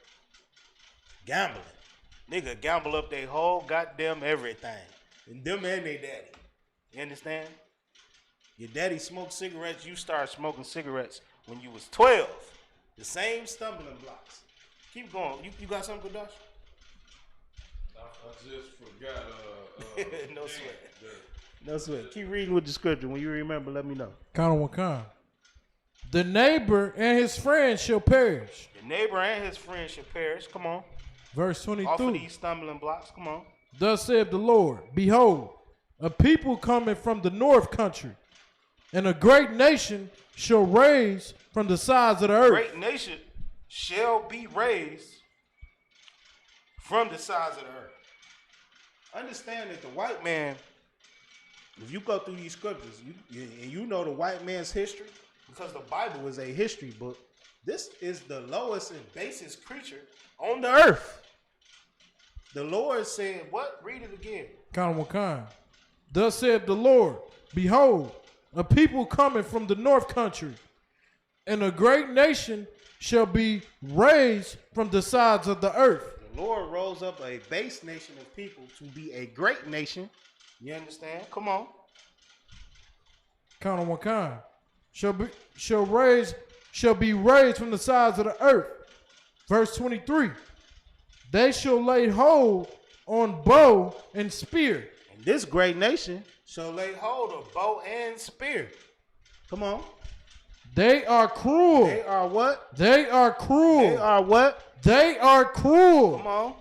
Gambling. Nigga gamble up their whole goddamn everything. And them and their daddy. You understand? Your daddy smoked cigarettes, you started smoking cigarettes when you was 12. The same stumbling blocks. Keep going. You got something, Dash?
I just forgot.
No sweat. No sweat. Keep reading with the scripture. When you remember, let me know.
Count on one kind. The neighbor and his friend shall perish.
The neighbor and his friend shall perish. Come on.
Verse 22.
Off of these stumbling blocks. Come on.
Thus saith the Lord, behold, a people coming from the north country, And a great nation shall raise from the sides of the earth.
Great nation shall be raised from the sides of the earth. Understand that the white man, if you go through these scriptures, you know the white man's history, because the Bible is a history book. This is the lowest and basest creature on the earth. The Lord said, what? Read it again.
Kind. Thus saith the Lord, behold, a people coming from the north country, and a great nation shall be raised from the sides of the earth.
The Lord rose up a base nation of people to be a great nation. You understand? Come on.
Kind. Shall be raised from the sides of the earth. Verse 23. They shall lay hold on bow and spear.
And this great nation shall lay hold of bow and spear. Come on.
They are cruel.
They are what?
They are cruel.
They are what?
They are cruel.
Come on.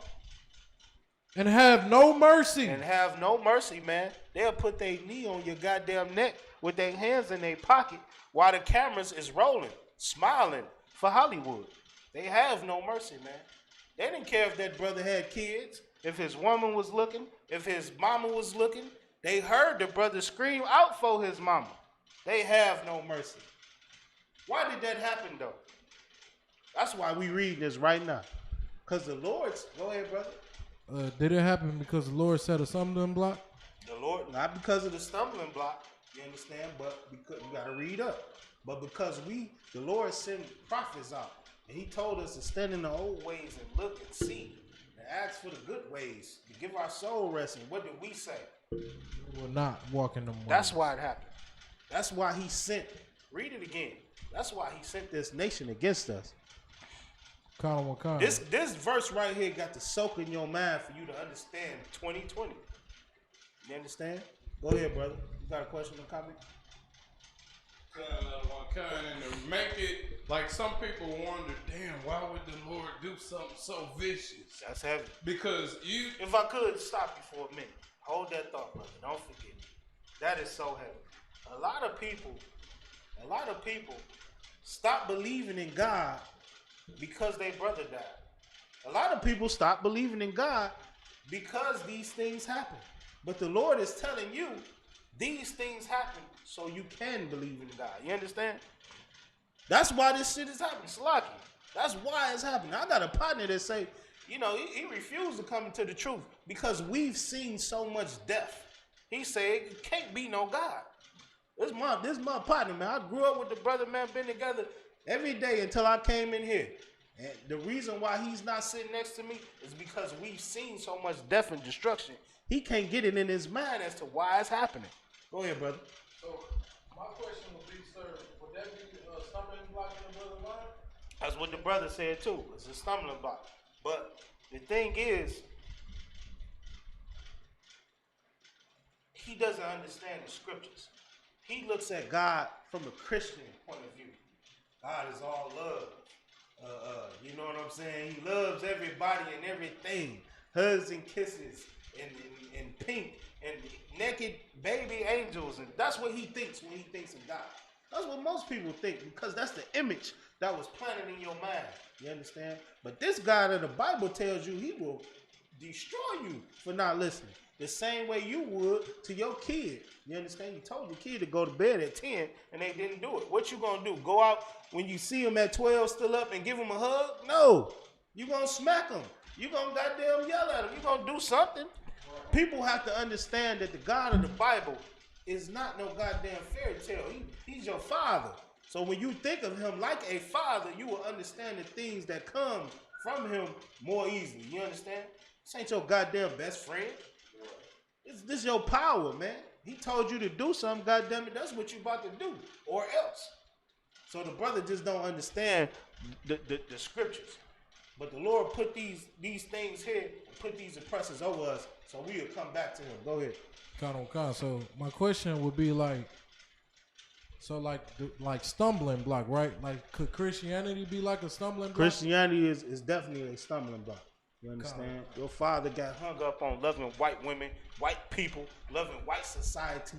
And have no mercy.
And have no mercy, man. They'll put their knee on your goddamn neck with their hands in their pocket while the cameras is rolling, smiling for Hollywood. They have no mercy, man. They didn't care if that brother had kids, if his woman was looking, if his mama was looking. They heard the brother scream out for his mama. They have no mercy. Why did that happen, though? That's why we reading this right now. Because the Lord's... Go ahead, brother.
Did it happen because the Lord set a stumbling block?
The Lord, not because of the stumbling block, you understand, but because you got to read up. But because the Lord sent prophets out, and he told us to stand in the old ways and look and see, and ask for the good ways, to give our soul rest. And what did we say?
We will not walk in them ways.
That's why it happened. That's why he sent, read it again. That's why he sent this nation against us. This verse right here got to soak in your mind for you to understand 2020. You understand? Go ahead, brother. You got a question or comment?
And to make it like some people wonder, damn, why would the Lord do something so vicious?
That's heavy.
Because
if I could stop you for a minute, hold that thought, brother. Don't forget. That is so heavy. A lot of people stop believing in God because their brother died. A lot of people stop believing in God because these things happen. But the Lord is telling you these things happen so you can believe in God. You understand? That's why this shit is happening. Salaki. That's why it's happening. I got a partner that say, he refused to come into the truth because we've seen so much death. He said it can't be no God. This is my partner, man. I grew up with the brother, man, been together every day until I came in here. And the reason why he's not sitting next to me is because we've seen so much death and destruction. He can't get it in his mind as to why it's happening. Go ahead, brother.
So, my question would be, sir, would that be a stumbling block in the brother's mind?
That's what the brother said, too. It's a stumbling block. But the thing is, he doesn't understand the scriptures. He looks at God from a Christian point of view. God is all love. You know what I'm saying? He loves everybody and everything. Hugs and kisses and pink and naked baby angels. And that's what he thinks when he thinks of God. That's what most people think because that's the image that was planted in your mind. You understand? But this God of the Bible tells you he will destroy you for not listening. The same way you would to your kid. You understand? You told your kid to go to bed at 10 and they didn't do it. What you gonna do? Go out when you see them at 12 still up and give them a hug? No. You gonna smack them. You gonna goddamn yell at them. You gonna do something. People have to understand that the God of the Bible is not no goddamn fairy tale. He's your father. So when you think of him like a father, you will understand the things that come from him more easily. You understand? This ain't your goddamn best friend. This is your power, man. He told you to do something, goddamn it. That's what you about to do, or else. So the brother just don't understand the scriptures. But the Lord put these things here, put these oppressors over us, so we will come back to him. Go ahead.
So my question would be like stumbling block, right? Like, could Christianity be like a stumbling block?
Christianity is definitely a stumbling block. You understand? Your father got hung up on loving white women, white people, loving white society.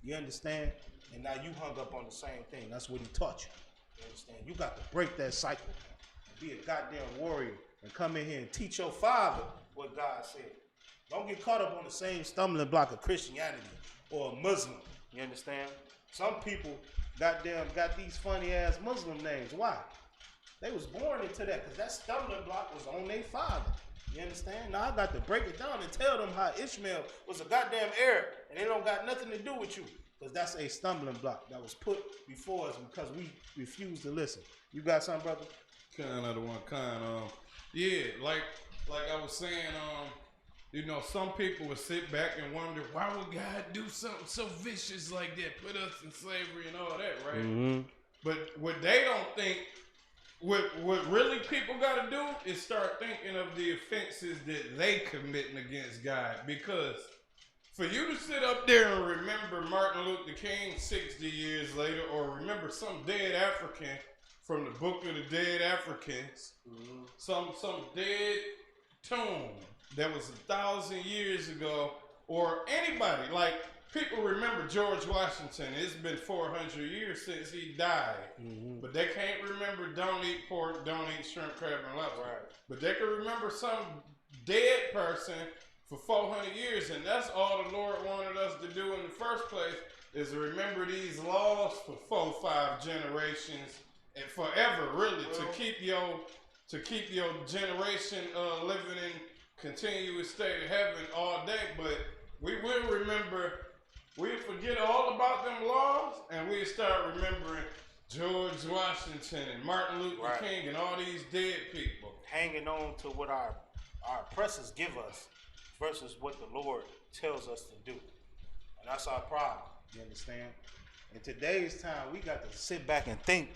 You understand? And now you hung up on the same thing. That's what he taught you. You understand? You got to break that cycle and be a goddamn warrior and come in here and teach your father what God said. Don't get caught up on the same stumbling block of Christianity or a Muslim. You understand? Some people goddamn got these funny ass Muslim names. Why? They was born into that because that stumbling block was on their father. You understand? Now I got to break it down and tell them how Ishmael was a goddamn Arab and it don't got nothing to do with you. Because that's a stumbling block that was put before us because we refused to listen. You got something, brother?
Kind of the one kind. Yeah, like I was saying, you know, some people would sit back and wonder, why would God do something so vicious like that, put us in slavery and all that, right?
Mm-hmm.
But what they don't think, what really people got to do is start thinking of the offenses that they committing against God. Because for you to sit up there and remember Martin Luther King 60 years later, or remember some dead African from the Book of the Dead Africans, some dead tomb that was 1,000 years ago, or anybody, like people remember George Washington. It's been 400 years since he died, but they can't remember don't eat pork, don't eat shrimp, crab, and lobster.
Right.
But they can remember some dead person for 400 years, and that's all the Lord wanted us to do in the first place, is to remember these laws for 4-5 generations and forever, really, to keep your generation living in continuous state of heaven all day. But we will remember, we'll forget all about them laws, and we'll start remembering George Washington and Martin Luther King and all these dead people.
Hanging on to what our oppressors give us versus what the Lord tells us to do. And that's our problem. You understand? In today's time, we got to sit back and think,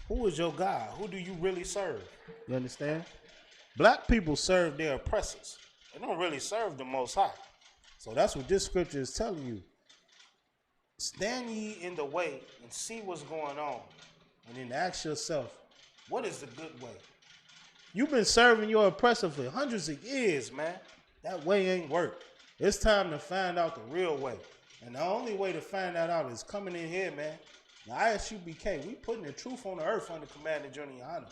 who is your God? Who do you really serve? You understand? Black people serve their oppressors. They don't really serve the Most High. So that's what this scripture is telling you. Stand ye in the way and see what's going on. And then ask yourself, what is the good way? You've been serving your oppressor for hundreds of years, man. That way ain't work. It's time to find out the real way. And the only way to find that out is coming in here, man. The ISUBK, we putting the truth on the earth under command and journey honor.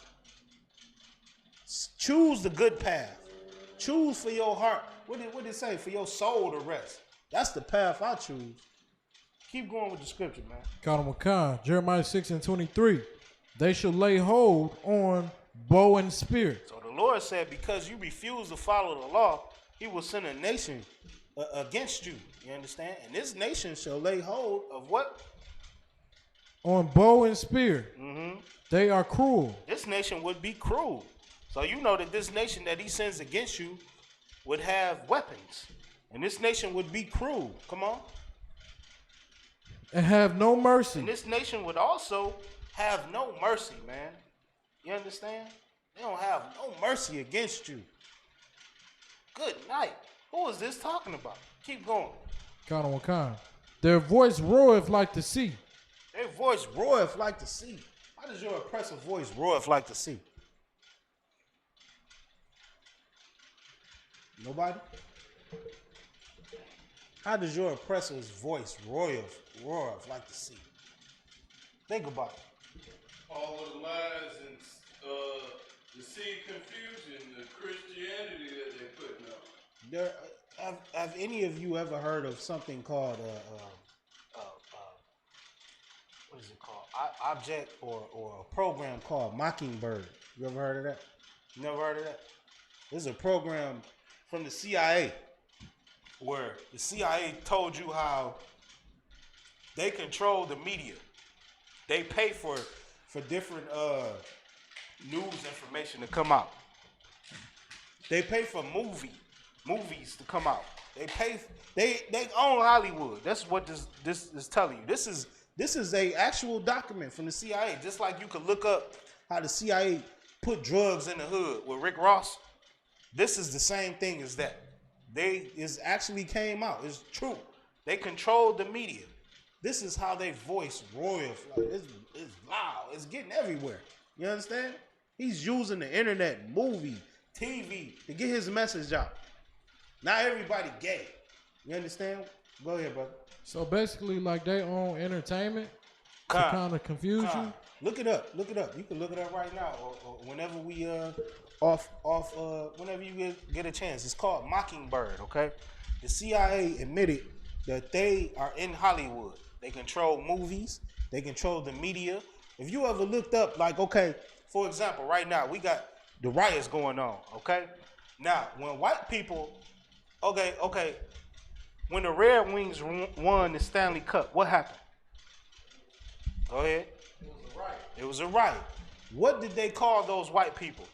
Choose the good path. Choose for your heart. What did it say? For your soul to rest. That's the path I choose. Keep going with the scripture, man.
Khan, Jeremiah 6:23. They shall lay hold on bow and spear.
So the Lord said, because you refuse to follow the law, he will send a nation against you. You understand? And this nation shall lay hold of what?
On bow and spear.
Mm-hmm.
They are cruel.
This nation would be cruel. So you know that this nation that he sends against you would have weapons. And this nation would be cruel. Come on.
And have no mercy.
And this nation would also have no mercy, man. You understand? They don't have no mercy against you. Good night. Who is this talking about? Keep going.
Khan. Their voice roareth like the sea.
Their voice roareth like the sea. How does your oppressive voice roareth like the sea? Nobody? How does your oppressor's voice roareth like the sea? Think about it.
All of the lies and the seed confusion, the Christianity that they're putting out.
Have any of you ever heard of something called what is it called? Object or a program called Mockingbird? You ever heard of that? You never heard of that? This is a program from the CIA where the CIA told you how they control the media. They pay for different news information to come out. They pay for movies to come out. They own Hollywood. That's what this is telling you. This is a actual document from the CIA. Just like you could look up how the CIA put drugs in the hood with Rick Ross. This is the same thing as that. It actually came out. It's true. They controlled the media. This is how they voice royal. Like, it's loud. It's getting everywhere. You understand? He's using the internet, movie, TV to get his message out. Not everybody gay. You understand? Go ahead, brother.
So basically, like they own entertainment to
Con.
kind of confuse you.
Look it up. Look it up. You can look it up right now, or whenever we whenever you get a chance. It's called Mockingbird. Okay, the CIA admitted that they are in Hollywood. They control movies. They control the media. If you ever looked up, like, okay, for example, right now we got the riots going on. Okay, now when white people, okay, when the Red Wings won the Stanley Cup, what happened? Go ahead. It was a riot. What did they call those white people?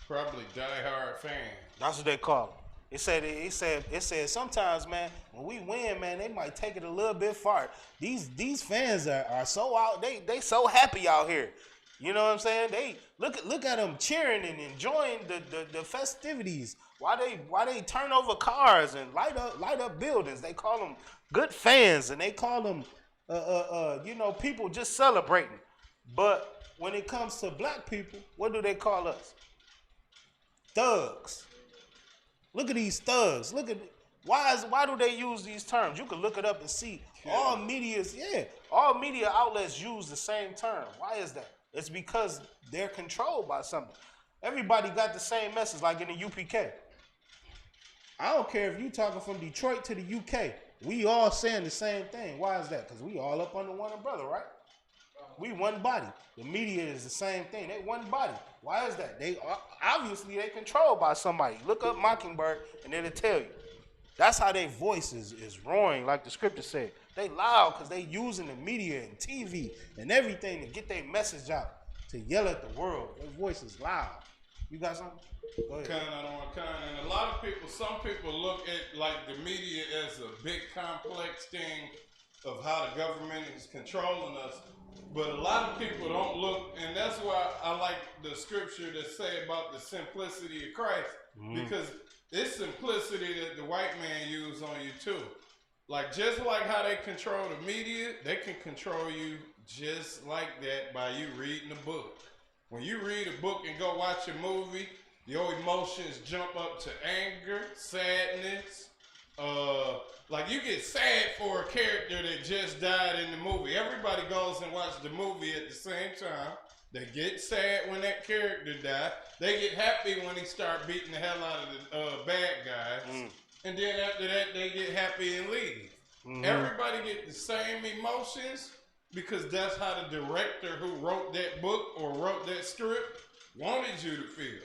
Probably diehard fan.
That's what they call them. It said sometimes, man, when we win, man, they might take it a little bit far. These fans are so out, they so happy out here. You know what I'm saying? They look at them cheering and enjoying the festivities while they turn over cars and light up buildings. They call them good fans, and they call them people just celebrating. But when it comes to black people, what do they call us? Thugs. Look at these thugs. Look at why do they use these terms? You can look it up and see. All media outlets use the same term. Why is that? It's because they're controlled by something. Everybody got the same message, like in the UPK. I don't care if you talking from Detroit to the UK. We all saying the same thing. Why is that? Because we all up under one umbrella, right? We one body. The media is the same thing. They one body. Why is that? They obviously they controlled by somebody. Look up Mockingbird and it'll tell you. That's how their voice is roaring, like the scripture said. They loud because they using the media and TV and everything to get their message out, to yell at the world. Their voice is loud. You got something? Go ahead.
And a lot of people, some people look at like the media as a big complex thing of how the government is controlling us. But a lot of people don't look, and that's why I like the scripture that say about the simplicity of Christ, because it's simplicity that the white man used on you too. Like just like how they control the media, they can control you just like that by you reading a book. When you read a book and go watch a movie, your emotions jump up to anger, sadness. Like you get sad for a character that just died in the movie. Everybody goes and watches the movie at the same time. They get sad when that character died. They get happy when he start beating the hell out of the bad guys. And then after that, they get happy and leave. Everybody get the same emotions because that's how the director who wrote that book or wrote that script wanted you to feel.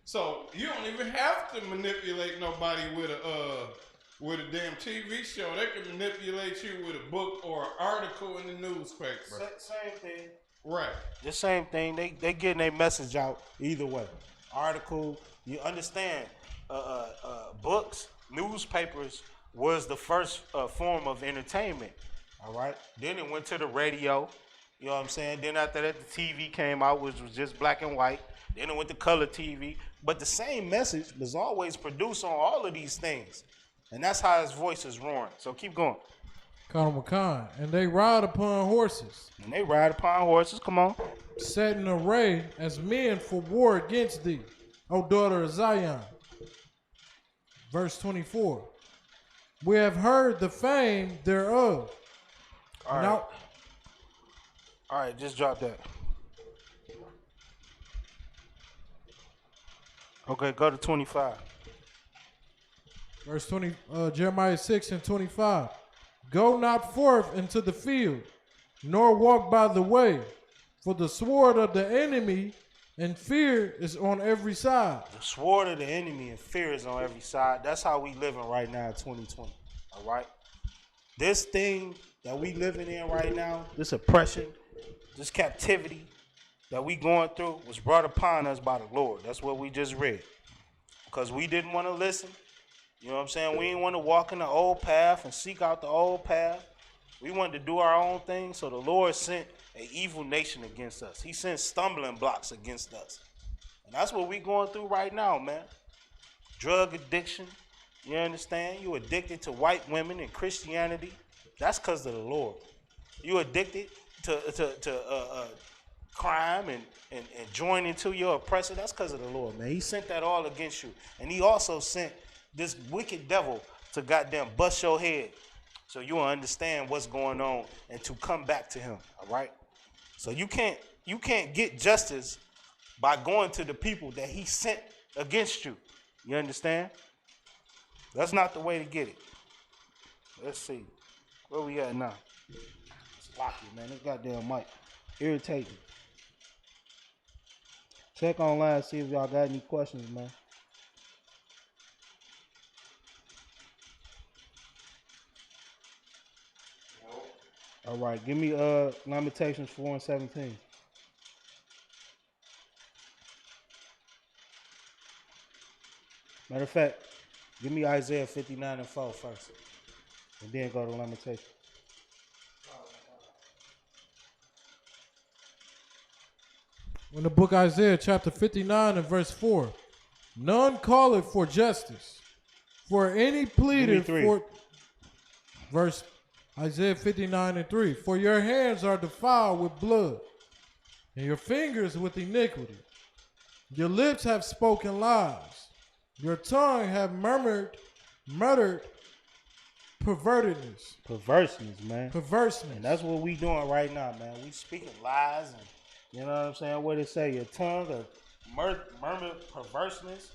So you don't even have to manipulate nobody with a damn TV show. They can manipulate you with a book or an article in the newspaper.
Same thing.
Right.
The same thing. They getting their message out either way. Article, you understand, books, newspapers was the first form of entertainment. All right. Then it went to the radio. You know what I'm saying? Then after that, the TV came out, which was just black and white. Then it went to color TV. But the same message was always produced on all of these things. And that's how his voice is roaring. So keep going.
Khan, and they ride upon horses.
And they ride upon horses. Come on.
Set in array as men for war against thee, O daughter of Zion. Verse 24. We have heard the fame thereof.
All right.
Now,
all right, just drop that. Okay, go to 25.
Verse 20, Jeremiah 6:25. Go not forth into the field, nor walk by the way, for the sword of the enemy and fear is on every side.
The sword of the enemy and fear is on every side. That's how we living right now in 2020. All right? This thing that we living in right now, this oppression, this captivity that we going through was brought upon us by the Lord. That's what we just read. Because we didn't want to listen. You know what I'm saying? We didn't want to walk in the old path and seek out the old path. We wanted to do our own thing, so the Lord sent an evil nation against us. He sent stumbling blocks against us. And that's what we going through right now, man. Drug addiction. You understand? You addicted to white women and Christianity. That's because of the Lord. You addicted to crime and joining to your oppressor. That's because of the Lord, man. He sent that all against you. And he also sent this wicked devil to goddamn bust your head so you will understand what's going on and to come back to him, all right? So you can't get justice by going to the people that he sent against you. You understand? That's not the way to get it. Let's see. Where we at now? It's locky, man. This goddamn mic. Irritating. Check online, see if y'all got any questions, man. All right, give me Lamentations 4 and 17. Matter of fact, give me Isaiah 59 and 4 first, and then go to Lamentations.
In the book Isaiah chapter 59 and verse 4, none calleth for justice, for any pleaded for, verse Isaiah 59 and 3, for your hands are defiled with blood, and your fingers with iniquity. Your lips have spoken lies, your tongue have muttered pervertedness.
Perverseness, man.
Perverseness.
And that's what we doing right now, man. We speaking lies, and you know what I'm saying? What it say? Your tongue, murmur perverseness,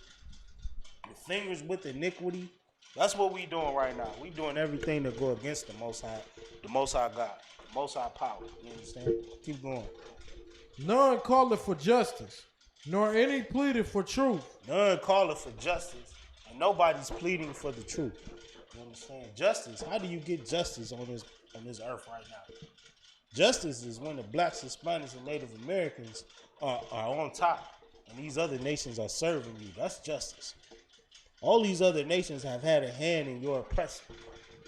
your fingers with iniquity. That's what we doing right now. We doing everything to go against the Most High God, the Most High power. You understand? Keep going.
None calleth for justice, nor any pleaded for truth.
None calleth for justice, and nobody's pleading for the truth. You understand? Justice. How do you get justice on this earth right now? Justice is when the blacks, Hispanics, and Native Americans are on top, and these other nations are serving you. That's justice. All these other nations have had a hand in your oppression.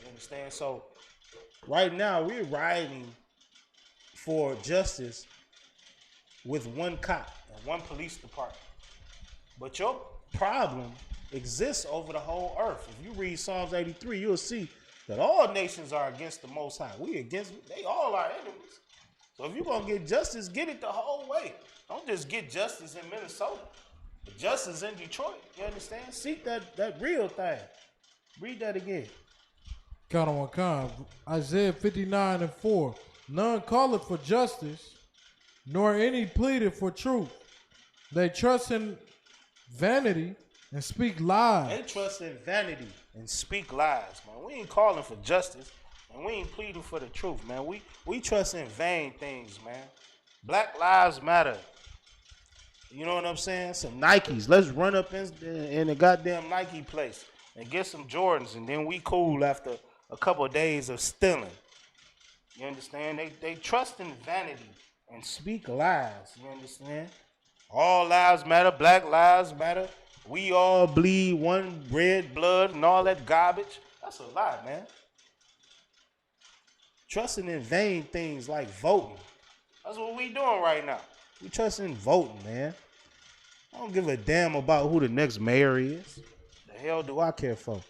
You understand? So right now we're rioting for justice with one cop and one police department. But your problem exists over the whole earth. If you read Psalms 83, you'll see that all nations are against the Most High. They all are enemies. So if you're going to get justice, get it the whole way. Don't just get justice in Minnesota. But justice in Detroit. You understand? Seek that real thing. Read that again.
Count on one kind. Isaiah 59 and 4. None calleth for justice, nor any pleaded for truth. They trust in vanity and speak lies.
They trust in vanity and speak lies, man. We ain't calling for justice, and we ain't pleading for the truth, man. We trust in vain things, man. Black lives matter. You know what I'm saying? Some Nikes. Let's run up in the goddamn Nike place and get some Jordans, and then we cool after a couple of days of stealing. You understand? They trust in vanity and speak lies. You understand? All lives matter. Black lives matter. We all bleed one red blood and all that garbage. That's a lie, man. Trusting in vain things like voting. That's what we doing right now. We trusting in voting, man. I don't give a damn about who the next mayor is. The hell do I care for?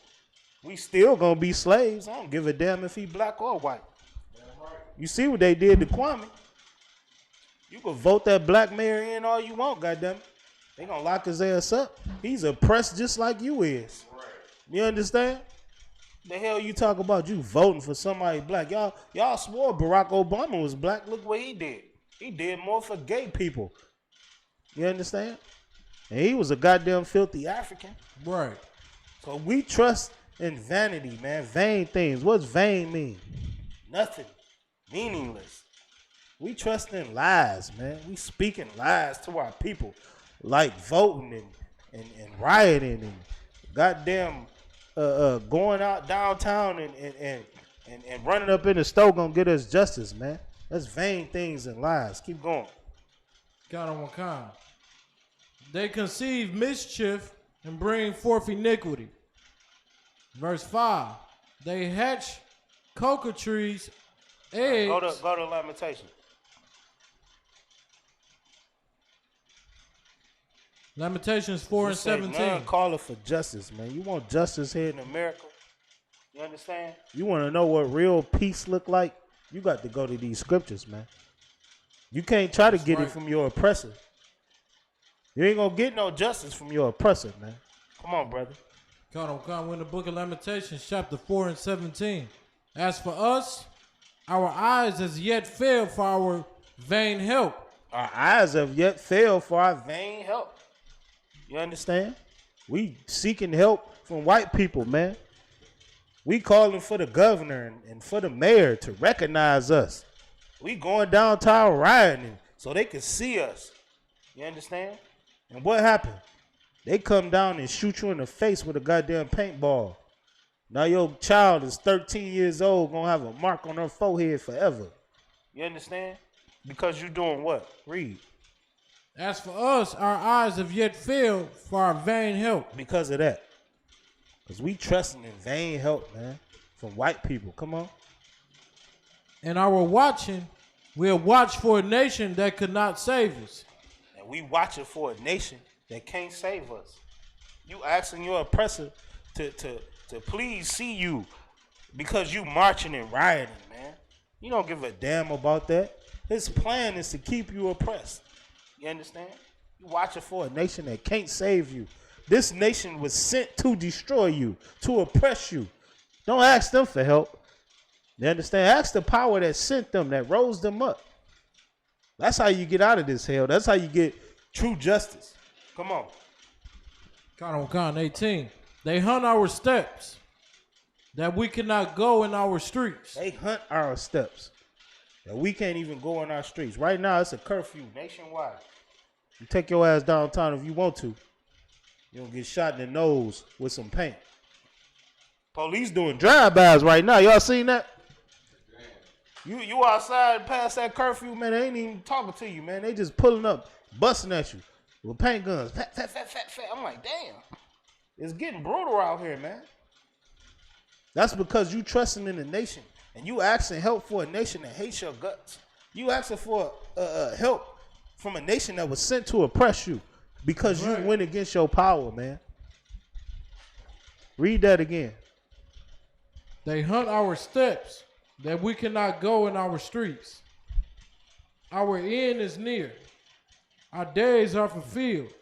We still gonna be slaves. I don't give a damn if he black or white. You see what they did to Kwame. You can vote that black mayor in all you want, goddammit. They gonna lock his ass up. He's oppressed just like you is. You understand? The hell you talk about you voting for somebody black? Y'all swore Barack Obama was black. Look what he did. He did more for gay people. You understand? And he was a goddamn filthy African.
Right.
So we trust in vanity, man. Vain things. What's vain mean? Nothing. Meaningless. We trust in lies, man. We speaking lies to our people. Like voting and rioting and goddamn going out downtown and running up in the store gonna get us justice, man. That's vain things and lies. Keep going.
Count on one kind. They conceive mischief and bring forth iniquity. Verse 5. They hatch cockatrices, eggs.
Go to Lamentation.
Lamentations 4 and 17.
None calling for justice, man. You want justice here in America? You understand? You want to know what real peace look like? You got to go to these scriptures, man. You can't try to get it from your oppressor. You ain't going to get no justice from your oppressor, man. Come on, brother.
We're in the book of Lamentations, chapter 4 and 17. As for us, our eyes has yet failed for our vain help.
Our eyes have yet failed for our vain help. You understand? We seeking help from white people, man. We calling for the governor and for the mayor to recognize us. We going downtown rioting so they can see us. You understand? And what happened? They come down and shoot you in the face with a goddamn paintball. Now your child is 13 years old, gonna have a mark on her forehead forever. You understand? Because you doing what? Read.
As for us, our eyes have yet failed for our vain help.
Because of that. Because we trusting in vain help, man. From white people. Come on.
And our watching, we'll watch for a nation that could not save us.
And we watching for a nation that can't save us. You asking your oppressor to please see you because you marching and rioting, man. You don't give a damn about that. His plan is to keep you oppressed. You understand? You watching for a nation that can't save you. This nation was sent to destroy you, to oppress you. Don't ask them for help. You understand? Ask the power that sent them, that rose them up. That's how you get out of this hell. That's how you get true justice. Come on.
Con 18. They hunt our steps, that we cannot go in our streets.
They hunt our steps, that we can't even go in our streets. Right now, it's a curfew nationwide. You take your ass downtown if you want to. You'll get shot in the nose with some paint. Police doing drive-bys right now. Y'all seen that? You outside past that curfew, man, they ain't even talking to you, man. They just pulling up, busting at you with paint guns. Fat. I'm like, damn. It's getting brutal out here, man. That's because you trusting in the nation and you asking help for a nation that hates your guts. You asking for help from a nation that was sent to oppress you because you went against your power, man. Read that again.
They hunt our steps, that we cannot go in our streets. Our end is near. Our days are fulfilled,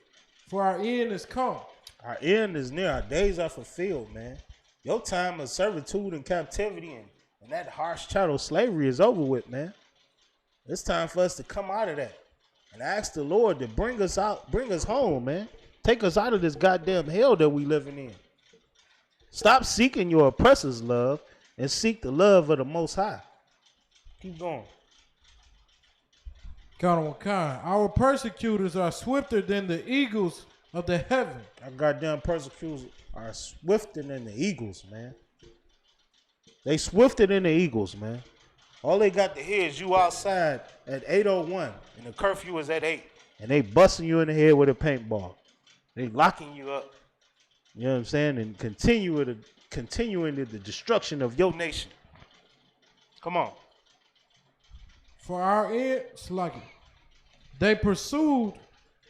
for our end is come.
Our end is near. Our days are fulfilled, man. Your time of servitude and captivity and that harsh chattel slavery is over with, man. It's time for us to come out of that and ask the Lord to bring us out, bring us home, man. Take us out of this goddamn hell that we living in. Stop seeking your oppressor's love and seek the love of the Most High. Keep going.
Our persecutors are swifter than the eagles of the heaven.
Our goddamn persecutors are swifter than the eagles, man. They swifter than the eagles, man. All they got to hear is you outside at 8:01 and the curfew is at 8. And they busting you in the head with a paintball. They locking you up. You know what I'm saying? And continuing the destruction of your nation. Come on.
For our end, they pursued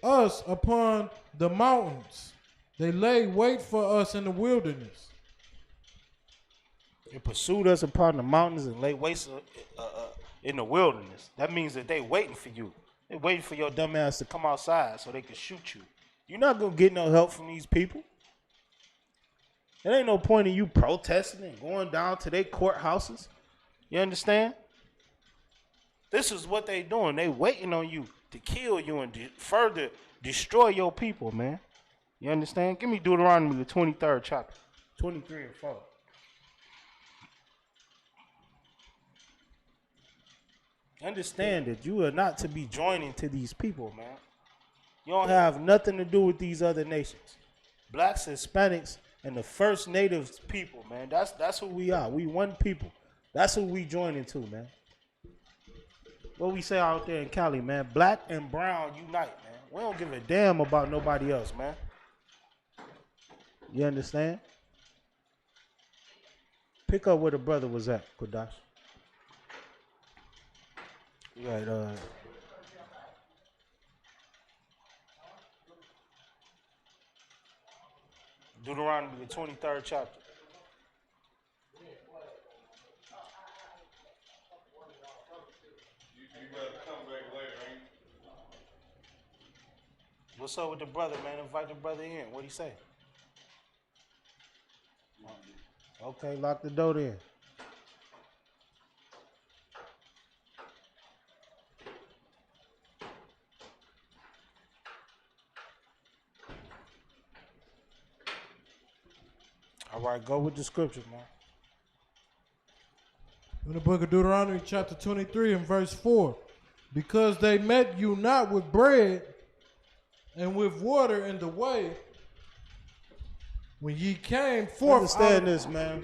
us upon the mountains. They lay wait for us in the wilderness.
They pursued us upon the mountains and lay waste in the wilderness. That means that they waiting for you. They waiting for your dumb ass to come outside so they can shoot you. You're not going to get no help from these people. There ain't no point in you protesting and going down to their courthouses. You understand? This is what they doing. They waiting on you to kill you and further destroy your people, man. You understand? Give me Deuteronomy, the 23rd chapter, 23 and 4. Understand that you are not to be joining to these people, man. You don't have nothing to do with these other nations. Blacks, Hispanics, and the first native people, man. That's who we are. We one people. That's who we joining to, man. What we say out there in Cali, man. Black and brown unite, man. We don't give a damn about nobody else, man. You understand? Pick up where the brother was at, Kodash. Right, Deuteronomy, the 23rd chapter.
You better come back later, ain't you?
What's up with the brother, man? Invite the brother in. What'd he say? Okay, lock the door then. All right, go with the scripture, man.
In the book of Deuteronomy, chapter 23 and verse 4. Because they met you not with bread and with water in the way, when ye came forth.
Understand this, man.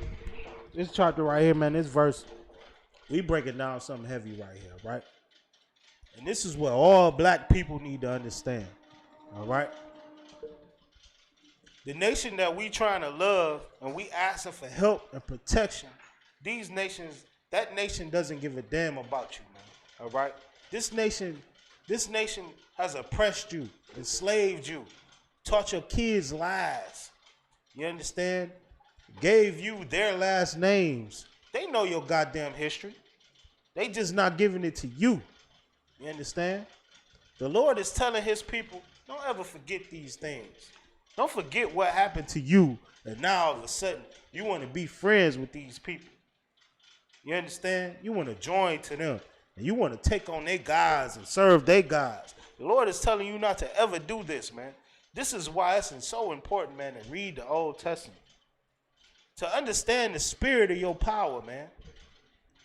This chapter right here, man, this verse, we breaking down something heavy right here, right? And this is what all black people need to understand, all right? The nation that we trying to love and we asking for help and protection, these nations, that nation doesn't give a damn about you, man, all right? This nation has oppressed you, enslaved you, taught your kids lies. You understand? Gave you their last names. They know your goddamn history. They just not giving it to you. You understand? The Lord is telling his people, don't ever forget these things. Don't forget what happened to you, and now all of a sudden you want to be friends with these people. You understand? You want to join to them, and you want to take on their gods and serve their gods. The Lord is telling you not to ever do this, man. This is why it's so important, man, to read the Old Testament. To understand the spirit of your power, man.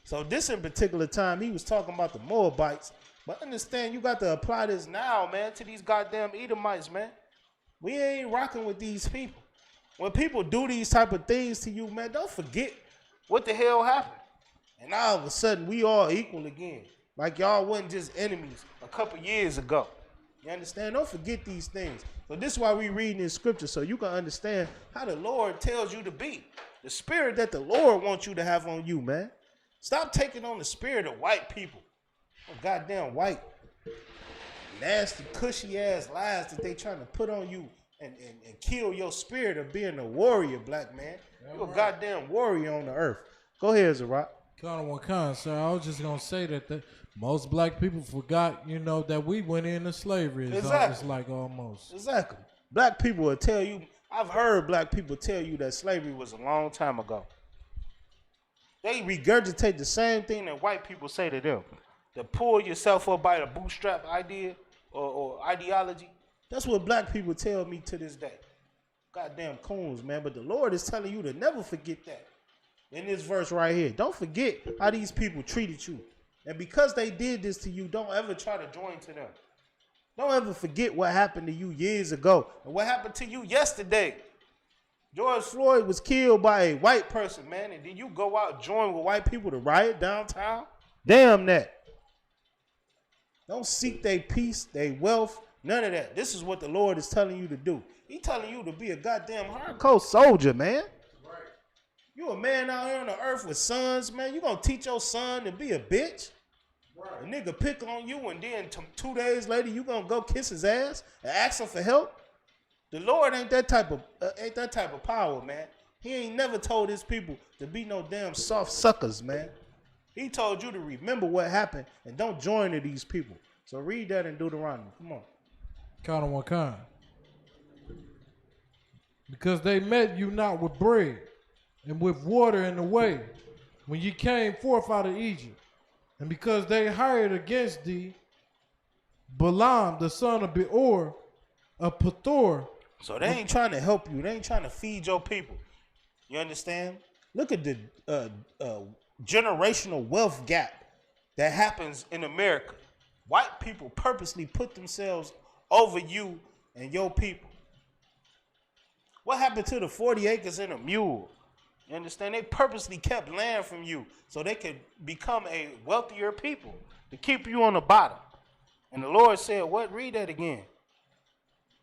So this in particular time, he was talking about the Moabites. But understand, you got to apply this now, man, to these goddamn Edomites, man. We ain't rocking with these people. When people do these type of things to you, man, don't forget what the hell happened. And all of a sudden, we all equal again. Like y'all wasn't just enemies a couple years ago. You understand? Don't forget these things. So this is why we reading in scripture, so you can understand how the Lord tells you to be. The spirit that the Lord wants you to have on you, man. Stop taking on the spirit of white people. Oh, goddamn white, nasty, cushy-ass lies that they trying to put on you and kill your spirit of being a warrior, black man. You're a goddamn warrior on the earth. Go ahead, Zarok.
Sir, I was just going to say that most black people forgot, that we went into slavery.
Exactly.
It's like almost.
Exactly. Black people will tell you, I've heard black people tell you that slavery was a long time ago. They regurgitate the same thing that white people say to them. To pull yourself up by the bootstrap idea or ideology. That's what black people tell me to this day. Goddamn coons, man. But the Lord is telling you to never forget that. In this verse right here. Don't forget how these people treated you. And because they did this to you, don't ever try to join to them. Don't ever forget what happened to you years ago. And what happened to you yesterday. George Floyd was killed by a white person, man. And then you go out and join with white people to riot downtown? Damn that. Don't seek their peace, their wealth, none of that. This is what the Lord is telling you to do. He's telling you to be a goddamn hardcore soldier, man. Right. You a man out here on the earth with sons, man. You gonna teach your son to be a bitch? Right. A nigga pick on you and then 2 days later you gonna go kiss his ass and ask him for help? The Lord ain't that type of power, man. He ain't never told his people to be no damn soft suckers, man. He told you to remember what happened and don't join to these people. So read that in Deuteronomy. Come on.
Count on one kind. Because they met you not with bread and with water in the way when ye came forth out of Egypt. And because they hired against thee Balaam, the son of Beor, of Pethor.
So they ain't trying to help you. They ain't trying to feed your people. You understand? Look at the generational wealth gap that happens in America. White people purposely put themselves over you and your people. What happened to the 40 acres and a mule? You understand? They purposely kept land from you so they could become a wealthier people to keep you on the bottom. And the Lord said, what? Read that again.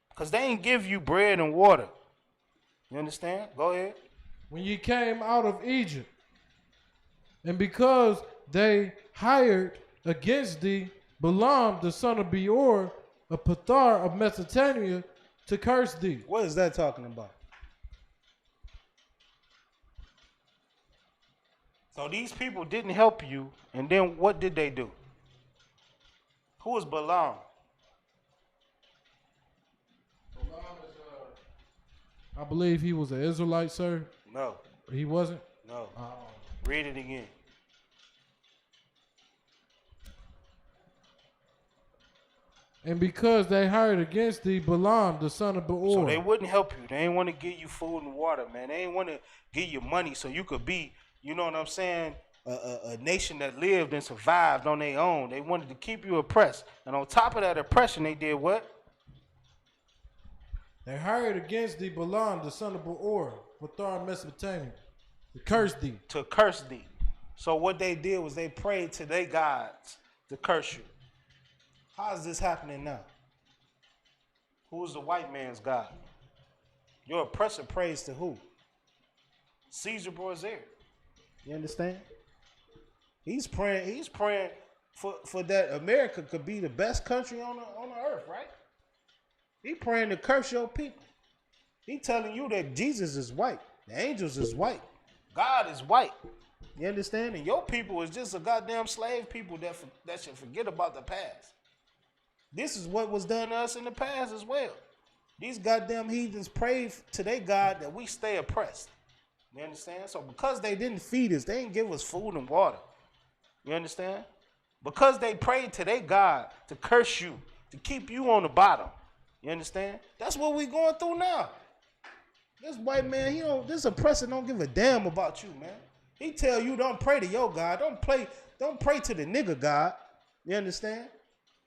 Because they ain't give you bread and water. You understand? Go ahead.
When ye came out of Egypt, and because they hired against thee Balaam, the son of Beor, of Pethor of Mesopotamia, to curse thee.
What is that talking about? So these people didn't help you, and then what did they do? Who was Balaam?
I believe he was an Israelite, sir.
No,
He wasn't.
no. Read it again.
And because they hired against thee Balaam, the son of Beor.
So they wouldn't help you. They ain't want to give you food and water, man. They ain't want to give you money so you could be, you know what I'm saying, a nation that lived and survived on their own. They wanted to keep you oppressed. And on top of that oppression, they did what?
They hired against thee Balaam, the son of Beor, for Thar Mesopotamia, to curse thee.
To curse thee. So what they did was they prayed to their gods to curse you. How is this happening now? Who's the white man's God? Your oppressor prays to who? Caesar Borgia. You understand? He's praying for that America could be the best country on the earth, right? He praying to curse your people. He telling you that Jesus is white. The angels is white. God is white. You understand? And your people is just a goddamn slave people that should forget about the past. This is what was done to us in the past as well. These goddamn heathens prayed to their God that we stay oppressed. You understand? So because they didn't feed us, they didn't give us food and water. You understand? Because they prayed to their God to curse you, to keep you on the bottom. You understand? That's what we going through now. This white man, this oppressor don't give a damn about you, man. He tell you don't pray to your God. Don't pray to the nigga God. You understand?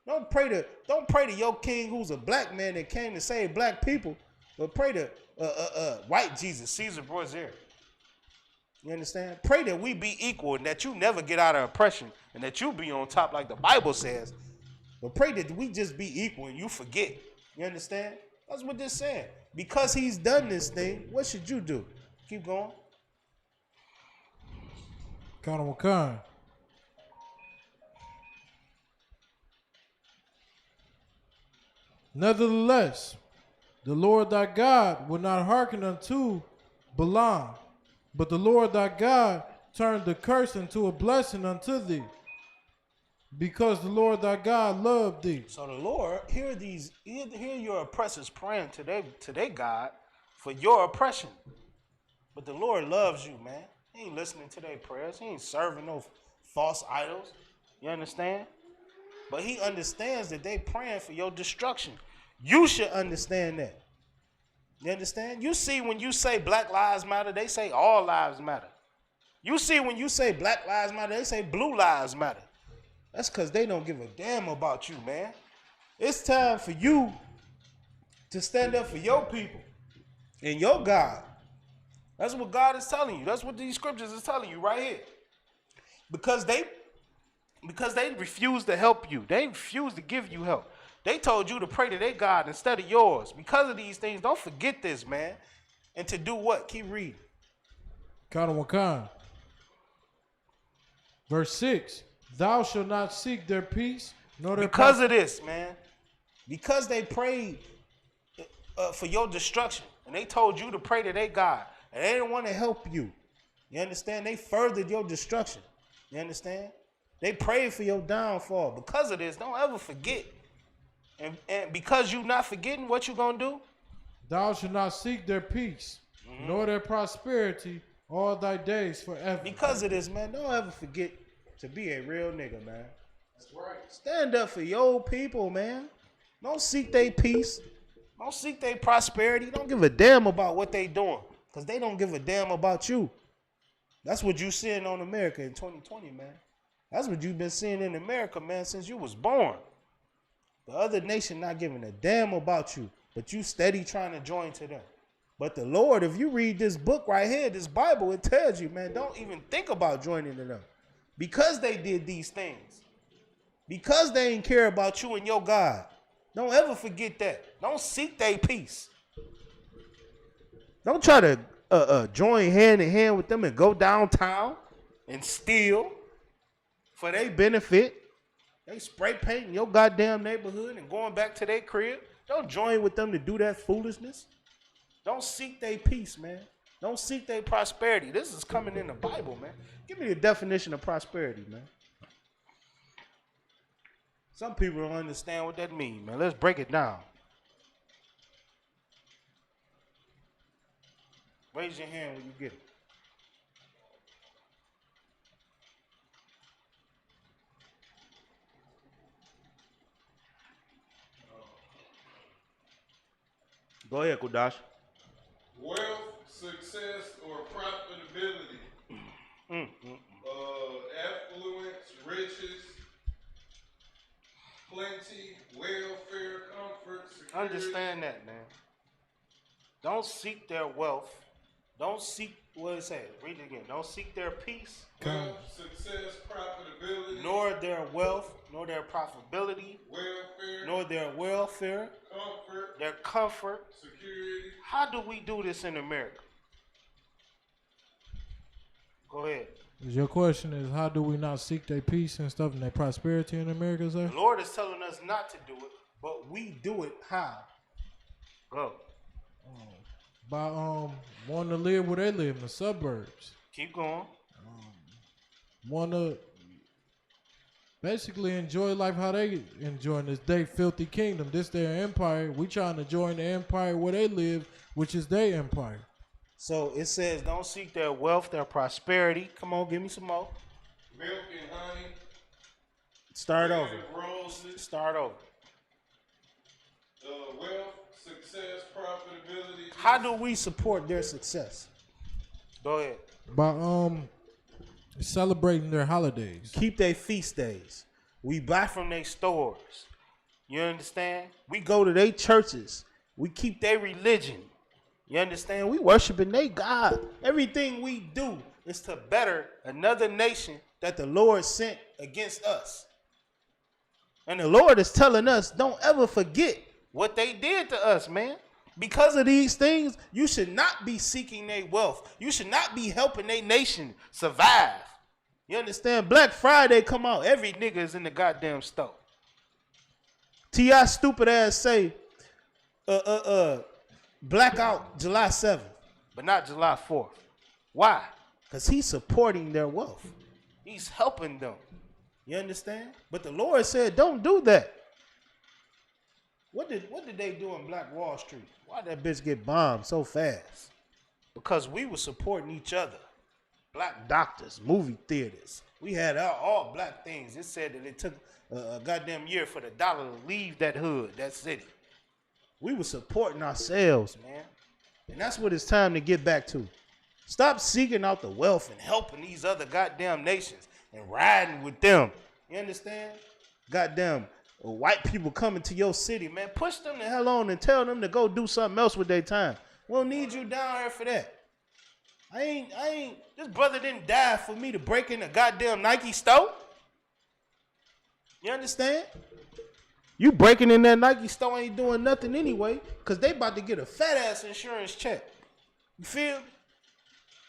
Don't pray to your king who's a black man that came to save black people, but pray to white Jesus, Caesar Borgia. You understand? Pray that we be equal and that you never get out of oppression and that you be on top like the Bible says. But pray that we just be equal and you forget. You understand? That's what this saying. Because he's done this thing, what should you do? Keep going.
Khan. Nevertheless, the Lord thy God would not hearken unto Balaam, but the Lord thy God turned the curse into a blessing unto thee, because the Lord thy God loved thee.
So the Lord, hear your oppressors praying to their God for your oppression. But the Lord loves you, man. He ain't listening to their prayers. He ain't serving no false idols. You understand? But he understands that they praying for your destruction. You should understand that. You understand? You see when you say Black Lives Matter, they say all lives matter. You see when you say Black Lives Matter, they say blue lives matter. That's because they don't give a damn about you, man. It's time for you to stand up for your people and your God. That's what God is telling you. That's what these scriptures is telling you right here. Because they refuse to help you. They refuse to give you help. They told you to pray to their God instead of yours. Because of these things, don't forget this, man. And to do what? Keep reading.
Khan. Verse 6. Thou shalt not seek their peace, nor their
because of this, man. Because they prayed for your destruction. And they told you to pray to their God. And they didn't want to help you. You understand? They furthered your destruction. You understand? They prayed for your downfall. Because of this, don't ever forget. And because you not forgetting, what you gonna do?
Thou shalt not seek their peace, nor their prosperity all thy days forever.
Because of this, man, don't ever forget to be a real nigga, man. That's right. Stand up for your people, man. Don't seek their peace. Don't seek their prosperity. Don't give a damn about what they doing. Because they don't give a damn about you. That's what you seeing on America in 2020, man. That's what you've been seeing in America, man, since you was born. The other nation not giving a damn about you, but you steady trying to join to them. But the Lord, if you read this book right here, this Bible, it tells you, man, don't even think about joining to them. Because they did these things. Because they ain't care about you and your God. Don't ever forget that. Don't seek their peace. Don't try to join hand in hand with them and go downtown and steal for their benefit. They spray painting your goddamn neighborhood and going back to their crib. Don't join with them to do that foolishness. Don't seek their peace, man. Don't seek their prosperity. This is coming in the Bible, man. Give me the definition of prosperity, man. Some people don't understand what that means, man. Let's break it down. Raise your hand when you get it. Go ahead, Kudash.
Wealth, success, or profitability. Affluence, riches, plenty, welfare, comfort, security.
Understand that, man. Don't seek their wealth. Don't seek, what it says? Read it again. Don't seek their peace.
Wealth, success, profitability.
Nor their wealth, nor their profitability.
Welfare.
Nor their welfare.
Comfort.
Their comfort.
Security.
How do we do this in America? Go ahead.
Your question is, how do we not seek their peace and stuff and their prosperity in America, sir?
The Lord is telling us not to do it, but we do it how? Go.
By wanting to live where they live in the suburbs.
Keep going.
Want to basically enjoy life how they enjoying this day filthy kingdom. This their empire. We trying to join the empire where they live, which is their empire.
So it says, don't seek their wealth, their prosperity. Come on, give me some more.
Milk and honey.
Start
bed
over.
of roses.
Start over.
Wealth, success, profitability.
How do we support their success? Go ahead.
By celebrating their holidays.
Keep their feast days. We buy from their stores. You understand? We go to their churches. We keep their religion. You understand? We worshiping their God. Everything we do is to better another nation that the Lord sent against us. And the Lord is telling us, don't ever forget what they did to us, man. Because of these things, you should not be seeking their wealth. You should not be helping their nation survive. You understand? Black Friday come out, every nigga is in the goddamn store. T.I. stupid ass say, blackout July 7th, but not July 4th. Why? Because he's supporting their wealth. He's helping them. You understand? But the Lord said, don't do that. What did they do in Black Wall Street? Why did that bitch get bombed so fast? Because we were supporting each other. Black doctors, movie theaters. We had all black things. It said that it took a goddamn year for the dollar to leave that hood, that city. We were supporting ourselves, man. And that's what it's time to get back to. Stop seeking out the wealth and helping these other goddamn nations and riding with them. You understand? Goddamn white people coming to your city, man. Push them the hell on and tell them to go do something else with their time. We don't need you down here for that. This brother didn't die for me to break in a goddamn Nike store. You understand? You breaking in that Nike store ain't doing nothing anyway, because they about to get a fat-ass insurance check. You feel?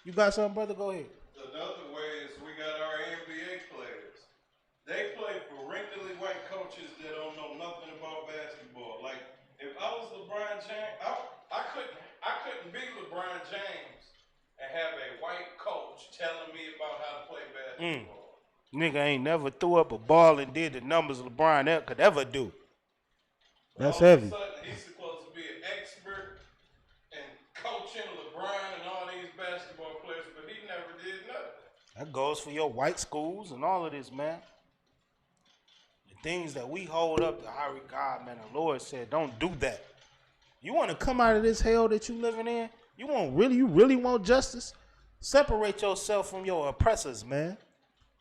You got something, brother? Go ahead.
Another way is we got our NBA players. They play for wrinkly white coaches that don't know nothing about basketball. Like, if I was LeBron James, I couldn't be LeBron James and have a white coach telling me about how to play basketball.
Nigga ain't never threw up a ball and did the numbers LeBron could ever do. That's
all
heavy.
Of a sudden, he's supposed to be an expert in coaching LeBron and all these basketball players, but he never did nothing.
That goes for your white schools and all of this, man. The things that we hold up to high regard, man, the Lord said, don't do that. You want to come out of this hell that you living in? You really want justice? Separate yourself from your oppressors, man.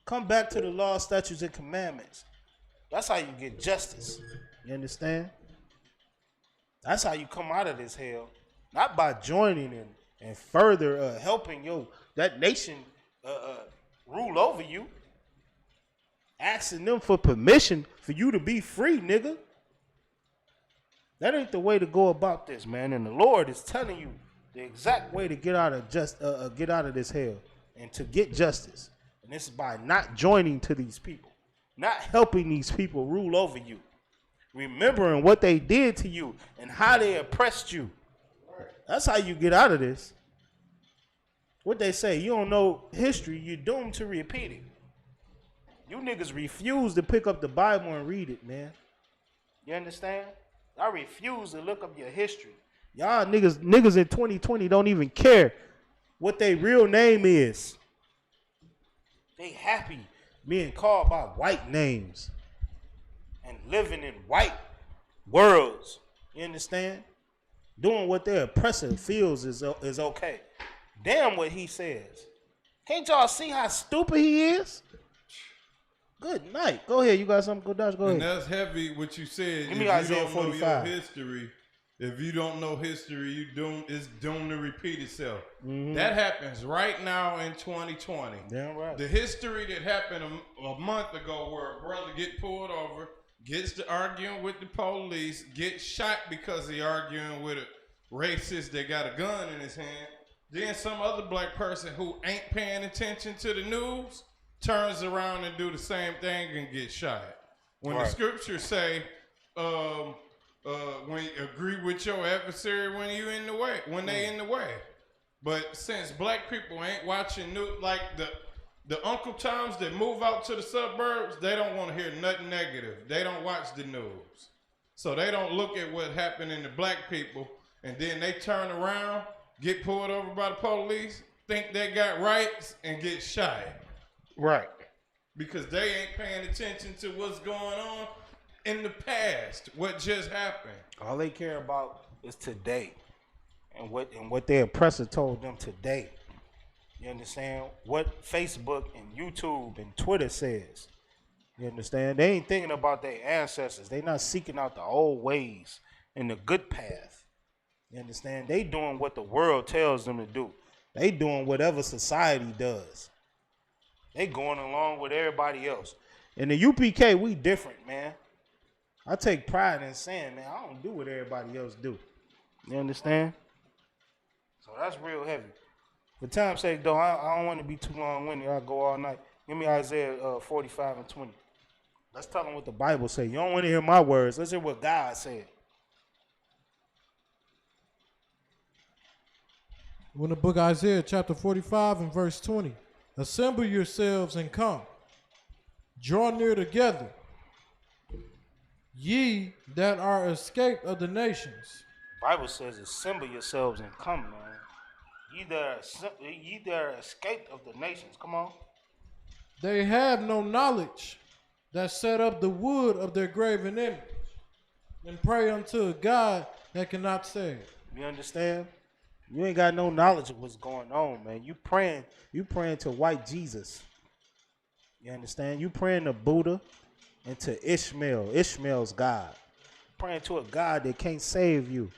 Come back to the law, statutes, and commandments. That's how you get justice. You understand? That's how you come out of this hell. Not by joining and further helping that nation rule over you. Asking them for permission for you to be free, nigga. That ain't the way to go about this, man. And the Lord is telling you the exact way to get out of this hell and to get justice. And this is by not joining to these people, not helping these people rule over you, remembering what they did to you and how they oppressed you. That's how you get out of this. What they say, you don't know history, you're doomed to repeat it. You niggas refuse to pick up the Bible and read it, man. You understand? I refuse to look up your history. Y'all niggas in 2020 don't even care what their real name is. They happy being called by white names and living in white worlds. You understand? Doing what their oppressor feels is okay. Damn what he says. Can't y'all see how stupid he is? Good night. Go ahead. You got something? Go Dodge. Go ahead.
And that's heavy what you said.
Give me
if
Isaiah
you don't
45.
know your history, if you don't know history, it's doomed to repeat itself.
Mm-hmm.
That happens right now in 2020.
Damn right.
The history that happened a month ago where a brother get pulled over, gets to arguing with the police, gets shot because he arguing with a racist that got a gun in his hand. Then some other black person who ain't paying attention to the news turns around and do the same thing and get shot. When the scriptures say, when you agree with your adversary when you in the way, when they in the way. But since black people ain't watching like the Uncle Toms that move out to the suburbs, they don't want to hear nothing negative. They don't watch the news. So they don't look at what happened in the black people, and then they turn around, get pulled over by the police, think they got rights, and get shot.
Right.
Because they ain't paying attention to what's going on in the past, what just happened.
All they care about is today, and what their oppressor told them today. You understand? What Facebook and YouTube and Twitter says. You understand? They ain't thinking about their ancestors. They not seeking out the old ways and the good path. You understand? They doing what the world tells them to do. They doing whatever society does. They going along with everybody else. In the UPK, we different, man. I take pride in saying, man, I don't do what everybody else do. You understand? So that's real heavy. For time's sake, though, I don't want to be too long-winded. I'll go all night. Give me Isaiah 45 and 20. Let's tell them what the Bible say. You don't want to hear my words. Let's hear what God said.
In the book of Isaiah, chapter 45 and verse 20. Assemble yourselves and come. Draw near together. Ye that are escaped of the nations.
Bible says, assemble yourselves and come, man. Ye that are escaped of the nations. Come on.
They have no knowledge that set up the wood of their graven image and pray unto a God that cannot save.
You understand? You ain't got no knowledge of what's going on, man. You praying to white Jesus. You understand? You praying to Buddha and to Ishmael. Ishmael's God. Praying to a God that can't save you.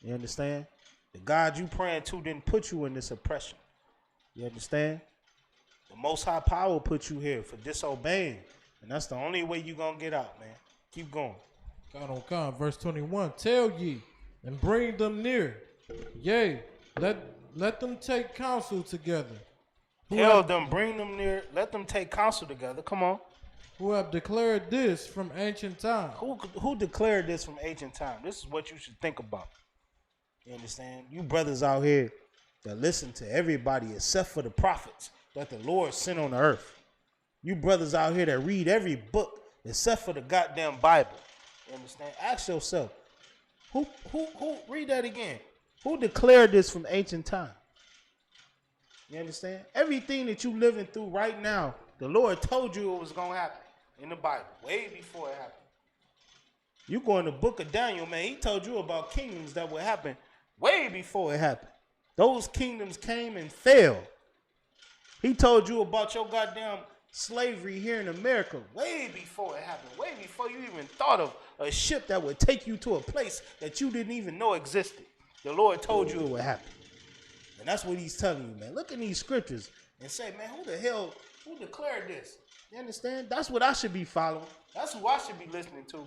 You understand? The God you praying to didn't put you in this oppression. You understand? The Most High Power put you here for disobeying. And that's the only way you going to get out, man. Keep going.
God on God, verse 21. Tell ye and bring them near. Yea, let them take counsel together.
Tell them, bring them near. Let them take counsel together. Come on.
Who have declared this from ancient times.
Who declared this from ancient time? This is what you should think about. You understand? You brothers out here that listen to everybody except for the prophets that the Lord sent on the earth. You brothers out here that read every book except for the goddamn Bible. You understand? Ask yourself, who read that again? Who declared this from ancient time? You understand? Everything that you living through right now, the Lord told you it was going to happen in the Bible, way before it happened. You go in the book of Daniel, man, he told you about kingdoms that would happen way before it happened. Those kingdoms came and fell. He told you about your goddamn slavery here in America way before it happened, way before you even thought of a ship that would take you to a place that you didn't even know existed. The Lord told you it would happen. And that's what he's telling you, man. Look at these scriptures and say, man, who declared this? You understand? That's what I should be following. That's who I should be listening to.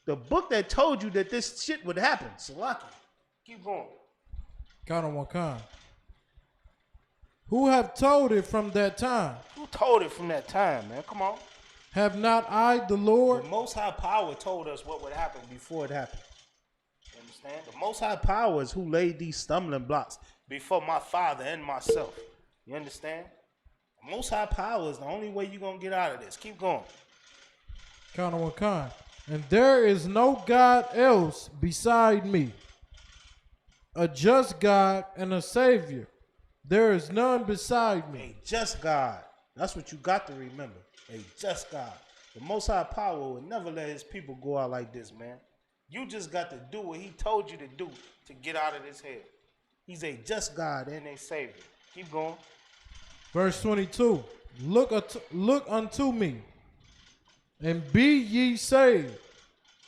The book that told you that this shit would happen. Salaki. Keep going.
God on one kind. Who have told it from that time?
Who told it from that time, man? Come on.
Have not I, the Lord?
The Most High Power told us what would happen before it happened. You understand? The Most High Power is who laid these stumbling blocks before my father and myself. You understand? The Most High Power is the only way you're going to get out of this. Keep going.
God on one kind. And there is no God else beside me, a just God and a Savior, there is none beside me.
A just God. That's what you got to remember. A just God. The Most High Power will never let his people go out like this, man. You just got to do what he told you to do to get out of this hell. He's a just God and a Savior. Keep going.
Verse 22. Look unto me, and be ye saved,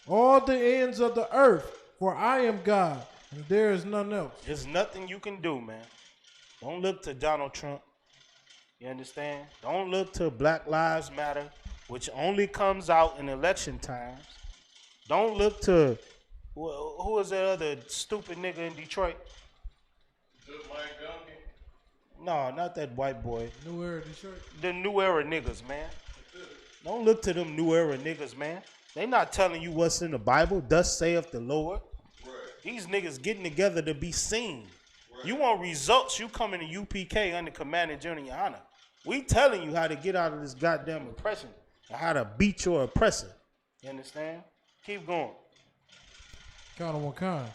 all the ends of the earth, for I am God, and there is none else.
There's nothing you can do, man. Don't look to Donald Trump. You understand? Don't look to Black Lives Matter, which only comes out in election times. Don't look to, who is that other stupid nigga in Detroit? No, not that white boy.
New Era Detroit.
The New Era niggas, man. Don't look to them New Era niggas, man. They not telling you what's in the Bible. Thus saith the Lord. Right. These niggas getting together to be seen. Right. You want results, you come into UPK under Command and General Honor. We telling you how to get out of this goddamn oppression and how to beat your oppressor. You understand? Keep going.
Count on one kind.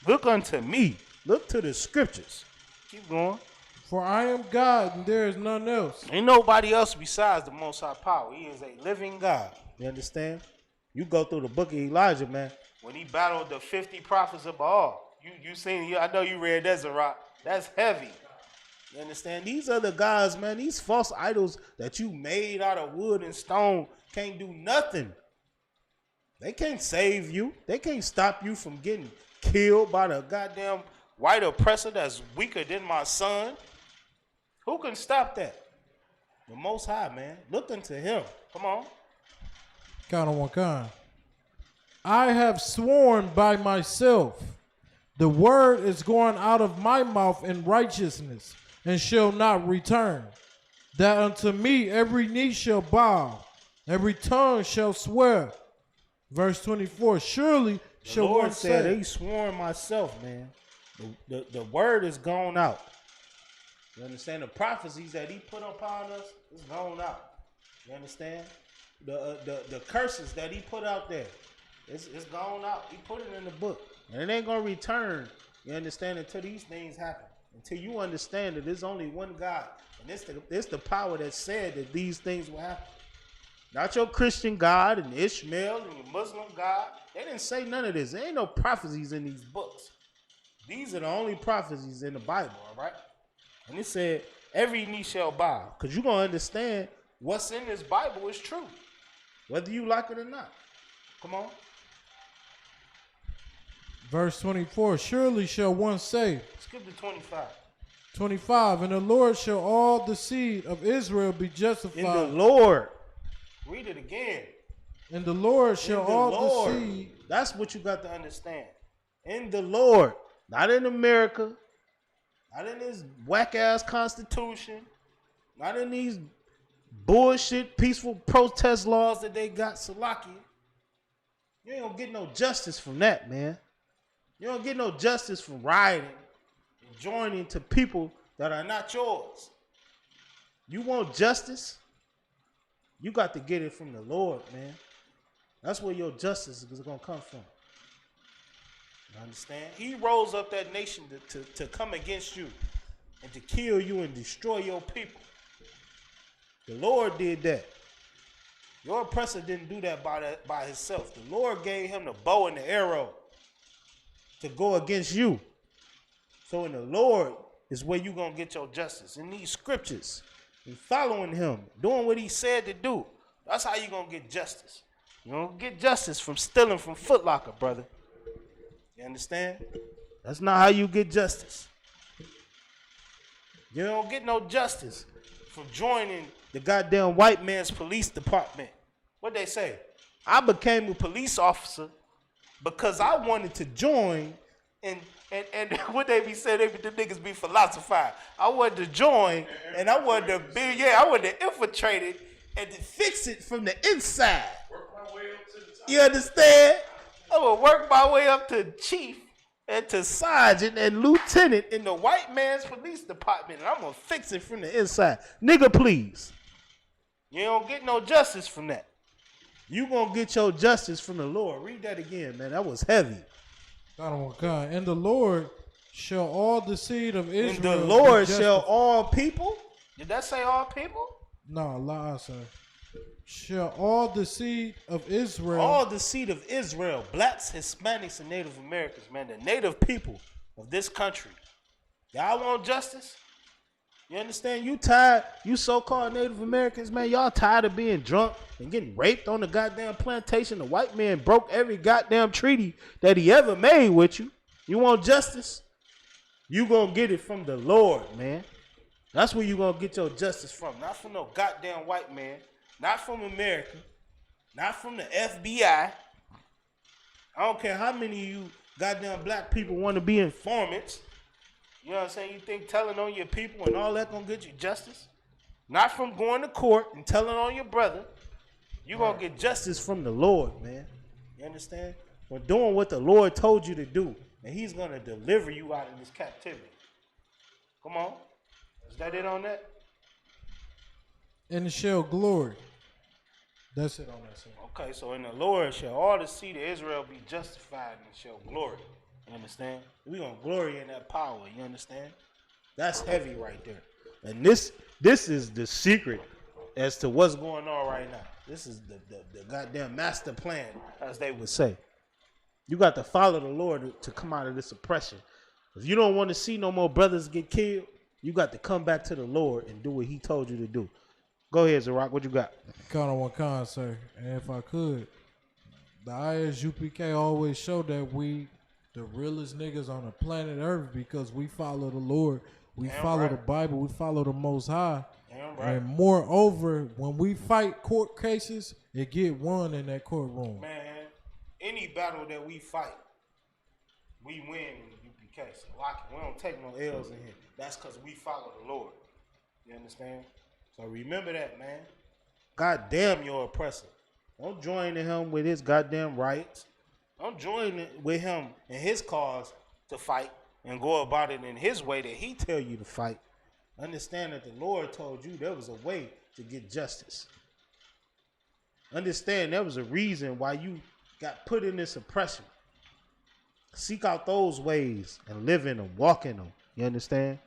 Look unto me. Look to the scriptures. Keep going.
For I am God, and there is none else.
Ain't nobody else besides the Most High Power. He is a living God. You understand? You go through the book of Elijah, man. When he battled the 50 prophets of Baal. You seen, I know you read that, Zerah. That's heavy. You understand? These other guys, man, these false idols that you made out of wood and stone can't do nothing. They can't save you. They can't stop you from getting killed by the goddamn white oppressor that's weaker than my son. Who can stop that? The Most High, man. Look unto him. Come on.
Count on one kind. I have sworn by myself, the word is going out of my mouth in righteousness, and shall not return. That unto me every knee shall bow, every tongue shall swear. Verse 24. Surely shall
Lord
one
said,
say,
he sworn myself, man. The word is gone out. You understand? The prophecies that he put upon us is gone out. You understand? The curses that he put out there, it's gone out. He put it in the book. And it ain't going to return, you understand, until these things happen. Until you understand that there's only one God. And it's the power that said that these things will happen. Not your Christian God and Ishmael and your Muslim God. They didn't say none of this. There ain't no prophecies in these books. These are the only prophecies in the Bible, all right? And it said, every knee shall bow. Because you're going to understand what's in this Bible is true. Whether you like it or not. Come on.
verse 24, surely shall one say,
skip to 25.
25, and the Lord shall all the seed of Israel be justified.
In the Lord. Read it again.
And the Lord shall all
Lord.
the seed.
That's what you got to understand. In the Lord. Not in America. Not in this whack-ass constitution. Not in these bullshit peaceful protest laws that they got, Salaki. You ain't gonna get no justice from that, man. You don't get no justice from rioting and joining to people that are not yours. You want justice? You got to get it from the Lord, man. That's where your justice is gonna come from. You understand? He rose up that nation to come against you and to kill you and destroy your people. The Lord did that. Your oppressor didn't do that by himself. The Lord gave him the bow and the arrow to go against you. So in the Lord is where you're going to get your justice. In these scriptures, and following him, doing what he said to do. That's how you're going to get justice. You don't get justice from stealing from Foot Locker, brother. You understand? That's not how you get justice. You don't get no justice from joining the goddamn white man's police department. What they say? I became a police officer because I wanted to join and what they be saying, the niggas be philosophizing. I wanted to join and I wanted to be, I wanted to infiltrate it and to fix it from the inside.
Work my way up to the top.
You understand? I will work my way up to chief and to sergeant and lieutenant in the white man's police department, and I'm going to fix it from the inside. Nigga, please. You don't get no justice from that. You going to get your justice from the Lord. Read that again, man. That was heavy.
God, and the Lord Shall all the seed of
And
Israel
the Lord
be
shall
justified?
all people. Did that say all people?
No, lie, sir. Shall all the seed of Israel
All the seed of Israel, blacks, Hispanics, and Native Americans, man, the native people of this country. Y'all want justice? You understand? You tired, you so-called Native Americans, man, y'all tired of being drunk and getting raped on the goddamn plantation. The white man broke every goddamn treaty that he ever made with you. You want justice? You gonna get it from the Lord, man. That's where you gonna get your justice from. Not from no goddamn white man. Not from America. Not from the FBI. I don't care how many of you goddamn black people want to be informants. You know what I'm saying? You think telling on your people and all that gonna get you justice? Not from going to court and telling on your brother. You gonna get justice from the Lord, man. You understand? For doing what the Lord told you to do. And he's gonna deliver you out of this captivity. Come on. Is that it on that?
and shall glory. That's it on that, sir.
Okay, so in the Lord shall all the seed of Israel be justified and shall glory. You understand? We're going to glory in that power. You understand? That's heavy right there. And this is the secret as to what's going on right now. This is the goddamn master plan, as they would say. You got to follow the Lord to come out of this oppression. If you don't want to see no more brothers get killed, you got to come back to the Lord and do what he told you to do. Go ahead, Zarok. What you got?
Count on one con, sir. And if I could, the ISUPK always show that we the realest niggas on the planet Earth because we follow the Lord. We follow the Bible. We follow the Most High. And moreover, when we fight court cases, it get won in that courtroom.
Man, any battle that we fight, we win in the UPK. So we don't take no L's in here. That's because we follow the Lord. You understand? So remember that, man. God damn your oppressor. Don't join him with his goddamn rights. Don't join with him in his cause to fight and go about it in his way that he tell you to fight. Understand that the Lord told you there was a way to get justice. Understand there was a reason why you got put in this oppression. Seek out those ways and live in them, walk in them. You understand?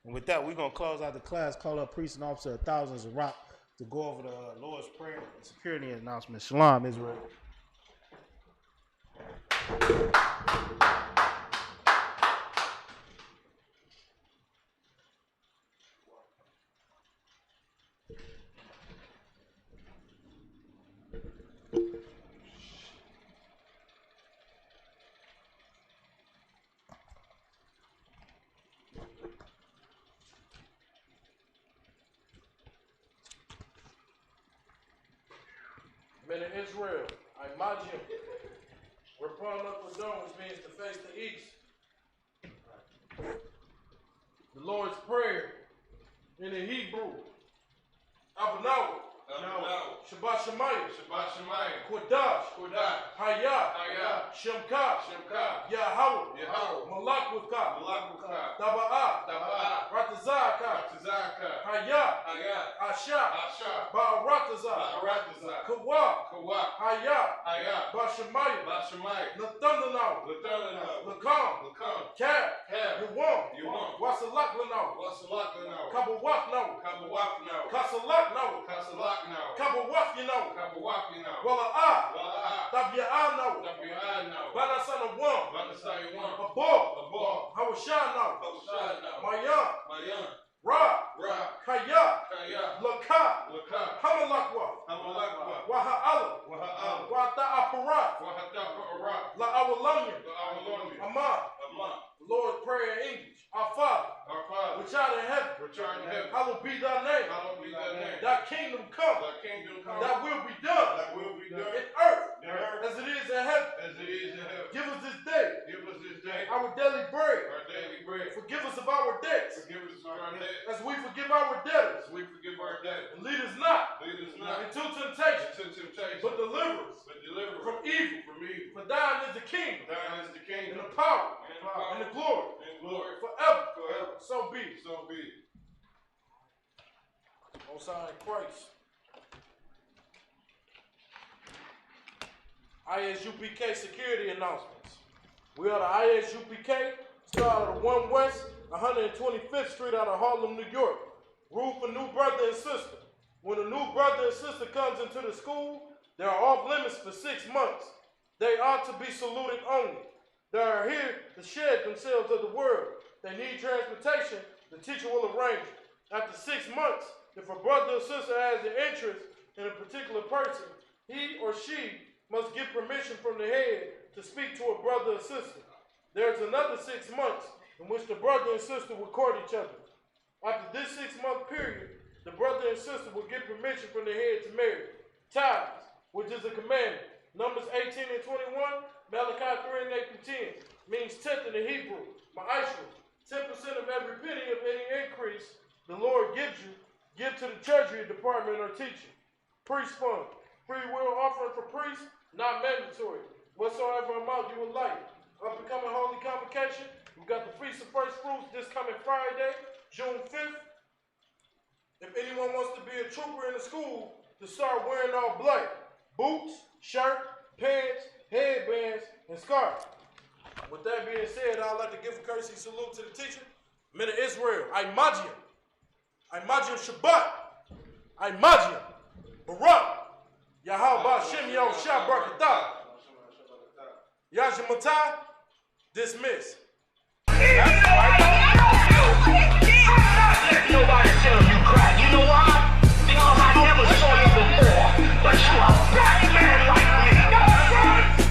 And with that, we're going to close out the class, call up priest and officer of thousands of rock to go over the Lord's Prayer and security announcement. Shalom, Israel.
Men of Israel, I imagine we're pulling up the door, which means to face the east. The Lord's Prayer in the Hebrew. Abanaw. Shabbat Shemayim. Kodash. Hayah. Shemka. Yahweh. Malakwaka. Taba'ah. Ratazaka. Hayah. Asha. Ba'aratazah. Kawah. Hayah. Bashemayim. Nathanaw. Lakam. Kab. Yawam. Wasalak Lanau. Kabawak now. Kasalak now. Kabawak you know. Wala'ah. Tabia'ah now. Banasana Wam. Abor. Hawashah now. Mayan. Ra. Kaya. Laka. Hamalakwa. Waha'ala. Wata'aparat. La'awalamya. Amah. Lord's Prayer in English. Our Father, which art in heaven, hallowed be thy name. Thy kingdom come. Thy will be done. In earth, as it is in heaven. Give us this day our daily bread. Forgive us of our debts, as we forgive our debtors. And lead us not into temptation, but deliver us from evil. For thine is the kingdom, and the power, and the glory, forever. So be it. Most High in Christ. ISUPK security announcements. We are the ISUPK
Start out of 1 West, 125th Street out of Harlem, New York. Rule for new brother and sister. When a new brother and sister comes into the school, they are off limits for 6 months. They ought to be saluted only. They are here to shed themselves of the world. They need transportation, the teacher will arrange it. After 6 months, if a brother or sister has an interest in a particular person, he or she must get permission from the head to speak to a brother or sister. There is another 6 months in which the brother and sister will court each other. After this 6-month period, the brother and sister will get permission from the head to marry. Tithes, which is a commandment. Numbers 18 and 21, Malachi 3 and 8 and 10, means tenth in the Hebrew. Isupk, 10% of every penny of any increase the Lord gives you, give to the treasury department or teacher. Priest fund, free will offering for priests, not mandatory. Whatsoever amount you would like. Up and coming holy convocation, we've got the Feast of First Fruits this coming Friday, June 5th. If anyone wants to be a trooper in the school, to start wearing all black. Boots, shirt, pants, headbands, and scarf. With that being said, I'd like to give a courtesy salute to the teacher. Men of Israel, Imagine Shabbat, Imagine Barak, Yahweh Shem Yahushua Barakatah, Yashamatah, dismiss.
Nobody tell you cry. You know why? Because I never saw you before. But you a black man like me.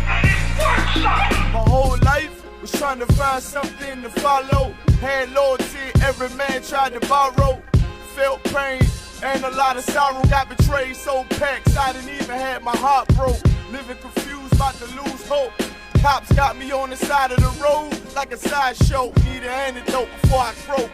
And it works out.
My whole life was trying to find something to follow. Had loyalty, every man tried to borrow. Felt pain and a lot of sorrow. Got betrayed, sold packs. I didn't even have my heart broke. Living confused, about to lose hope. Cops got me on the side of the road like a sideshow. Need an antidote before I croak.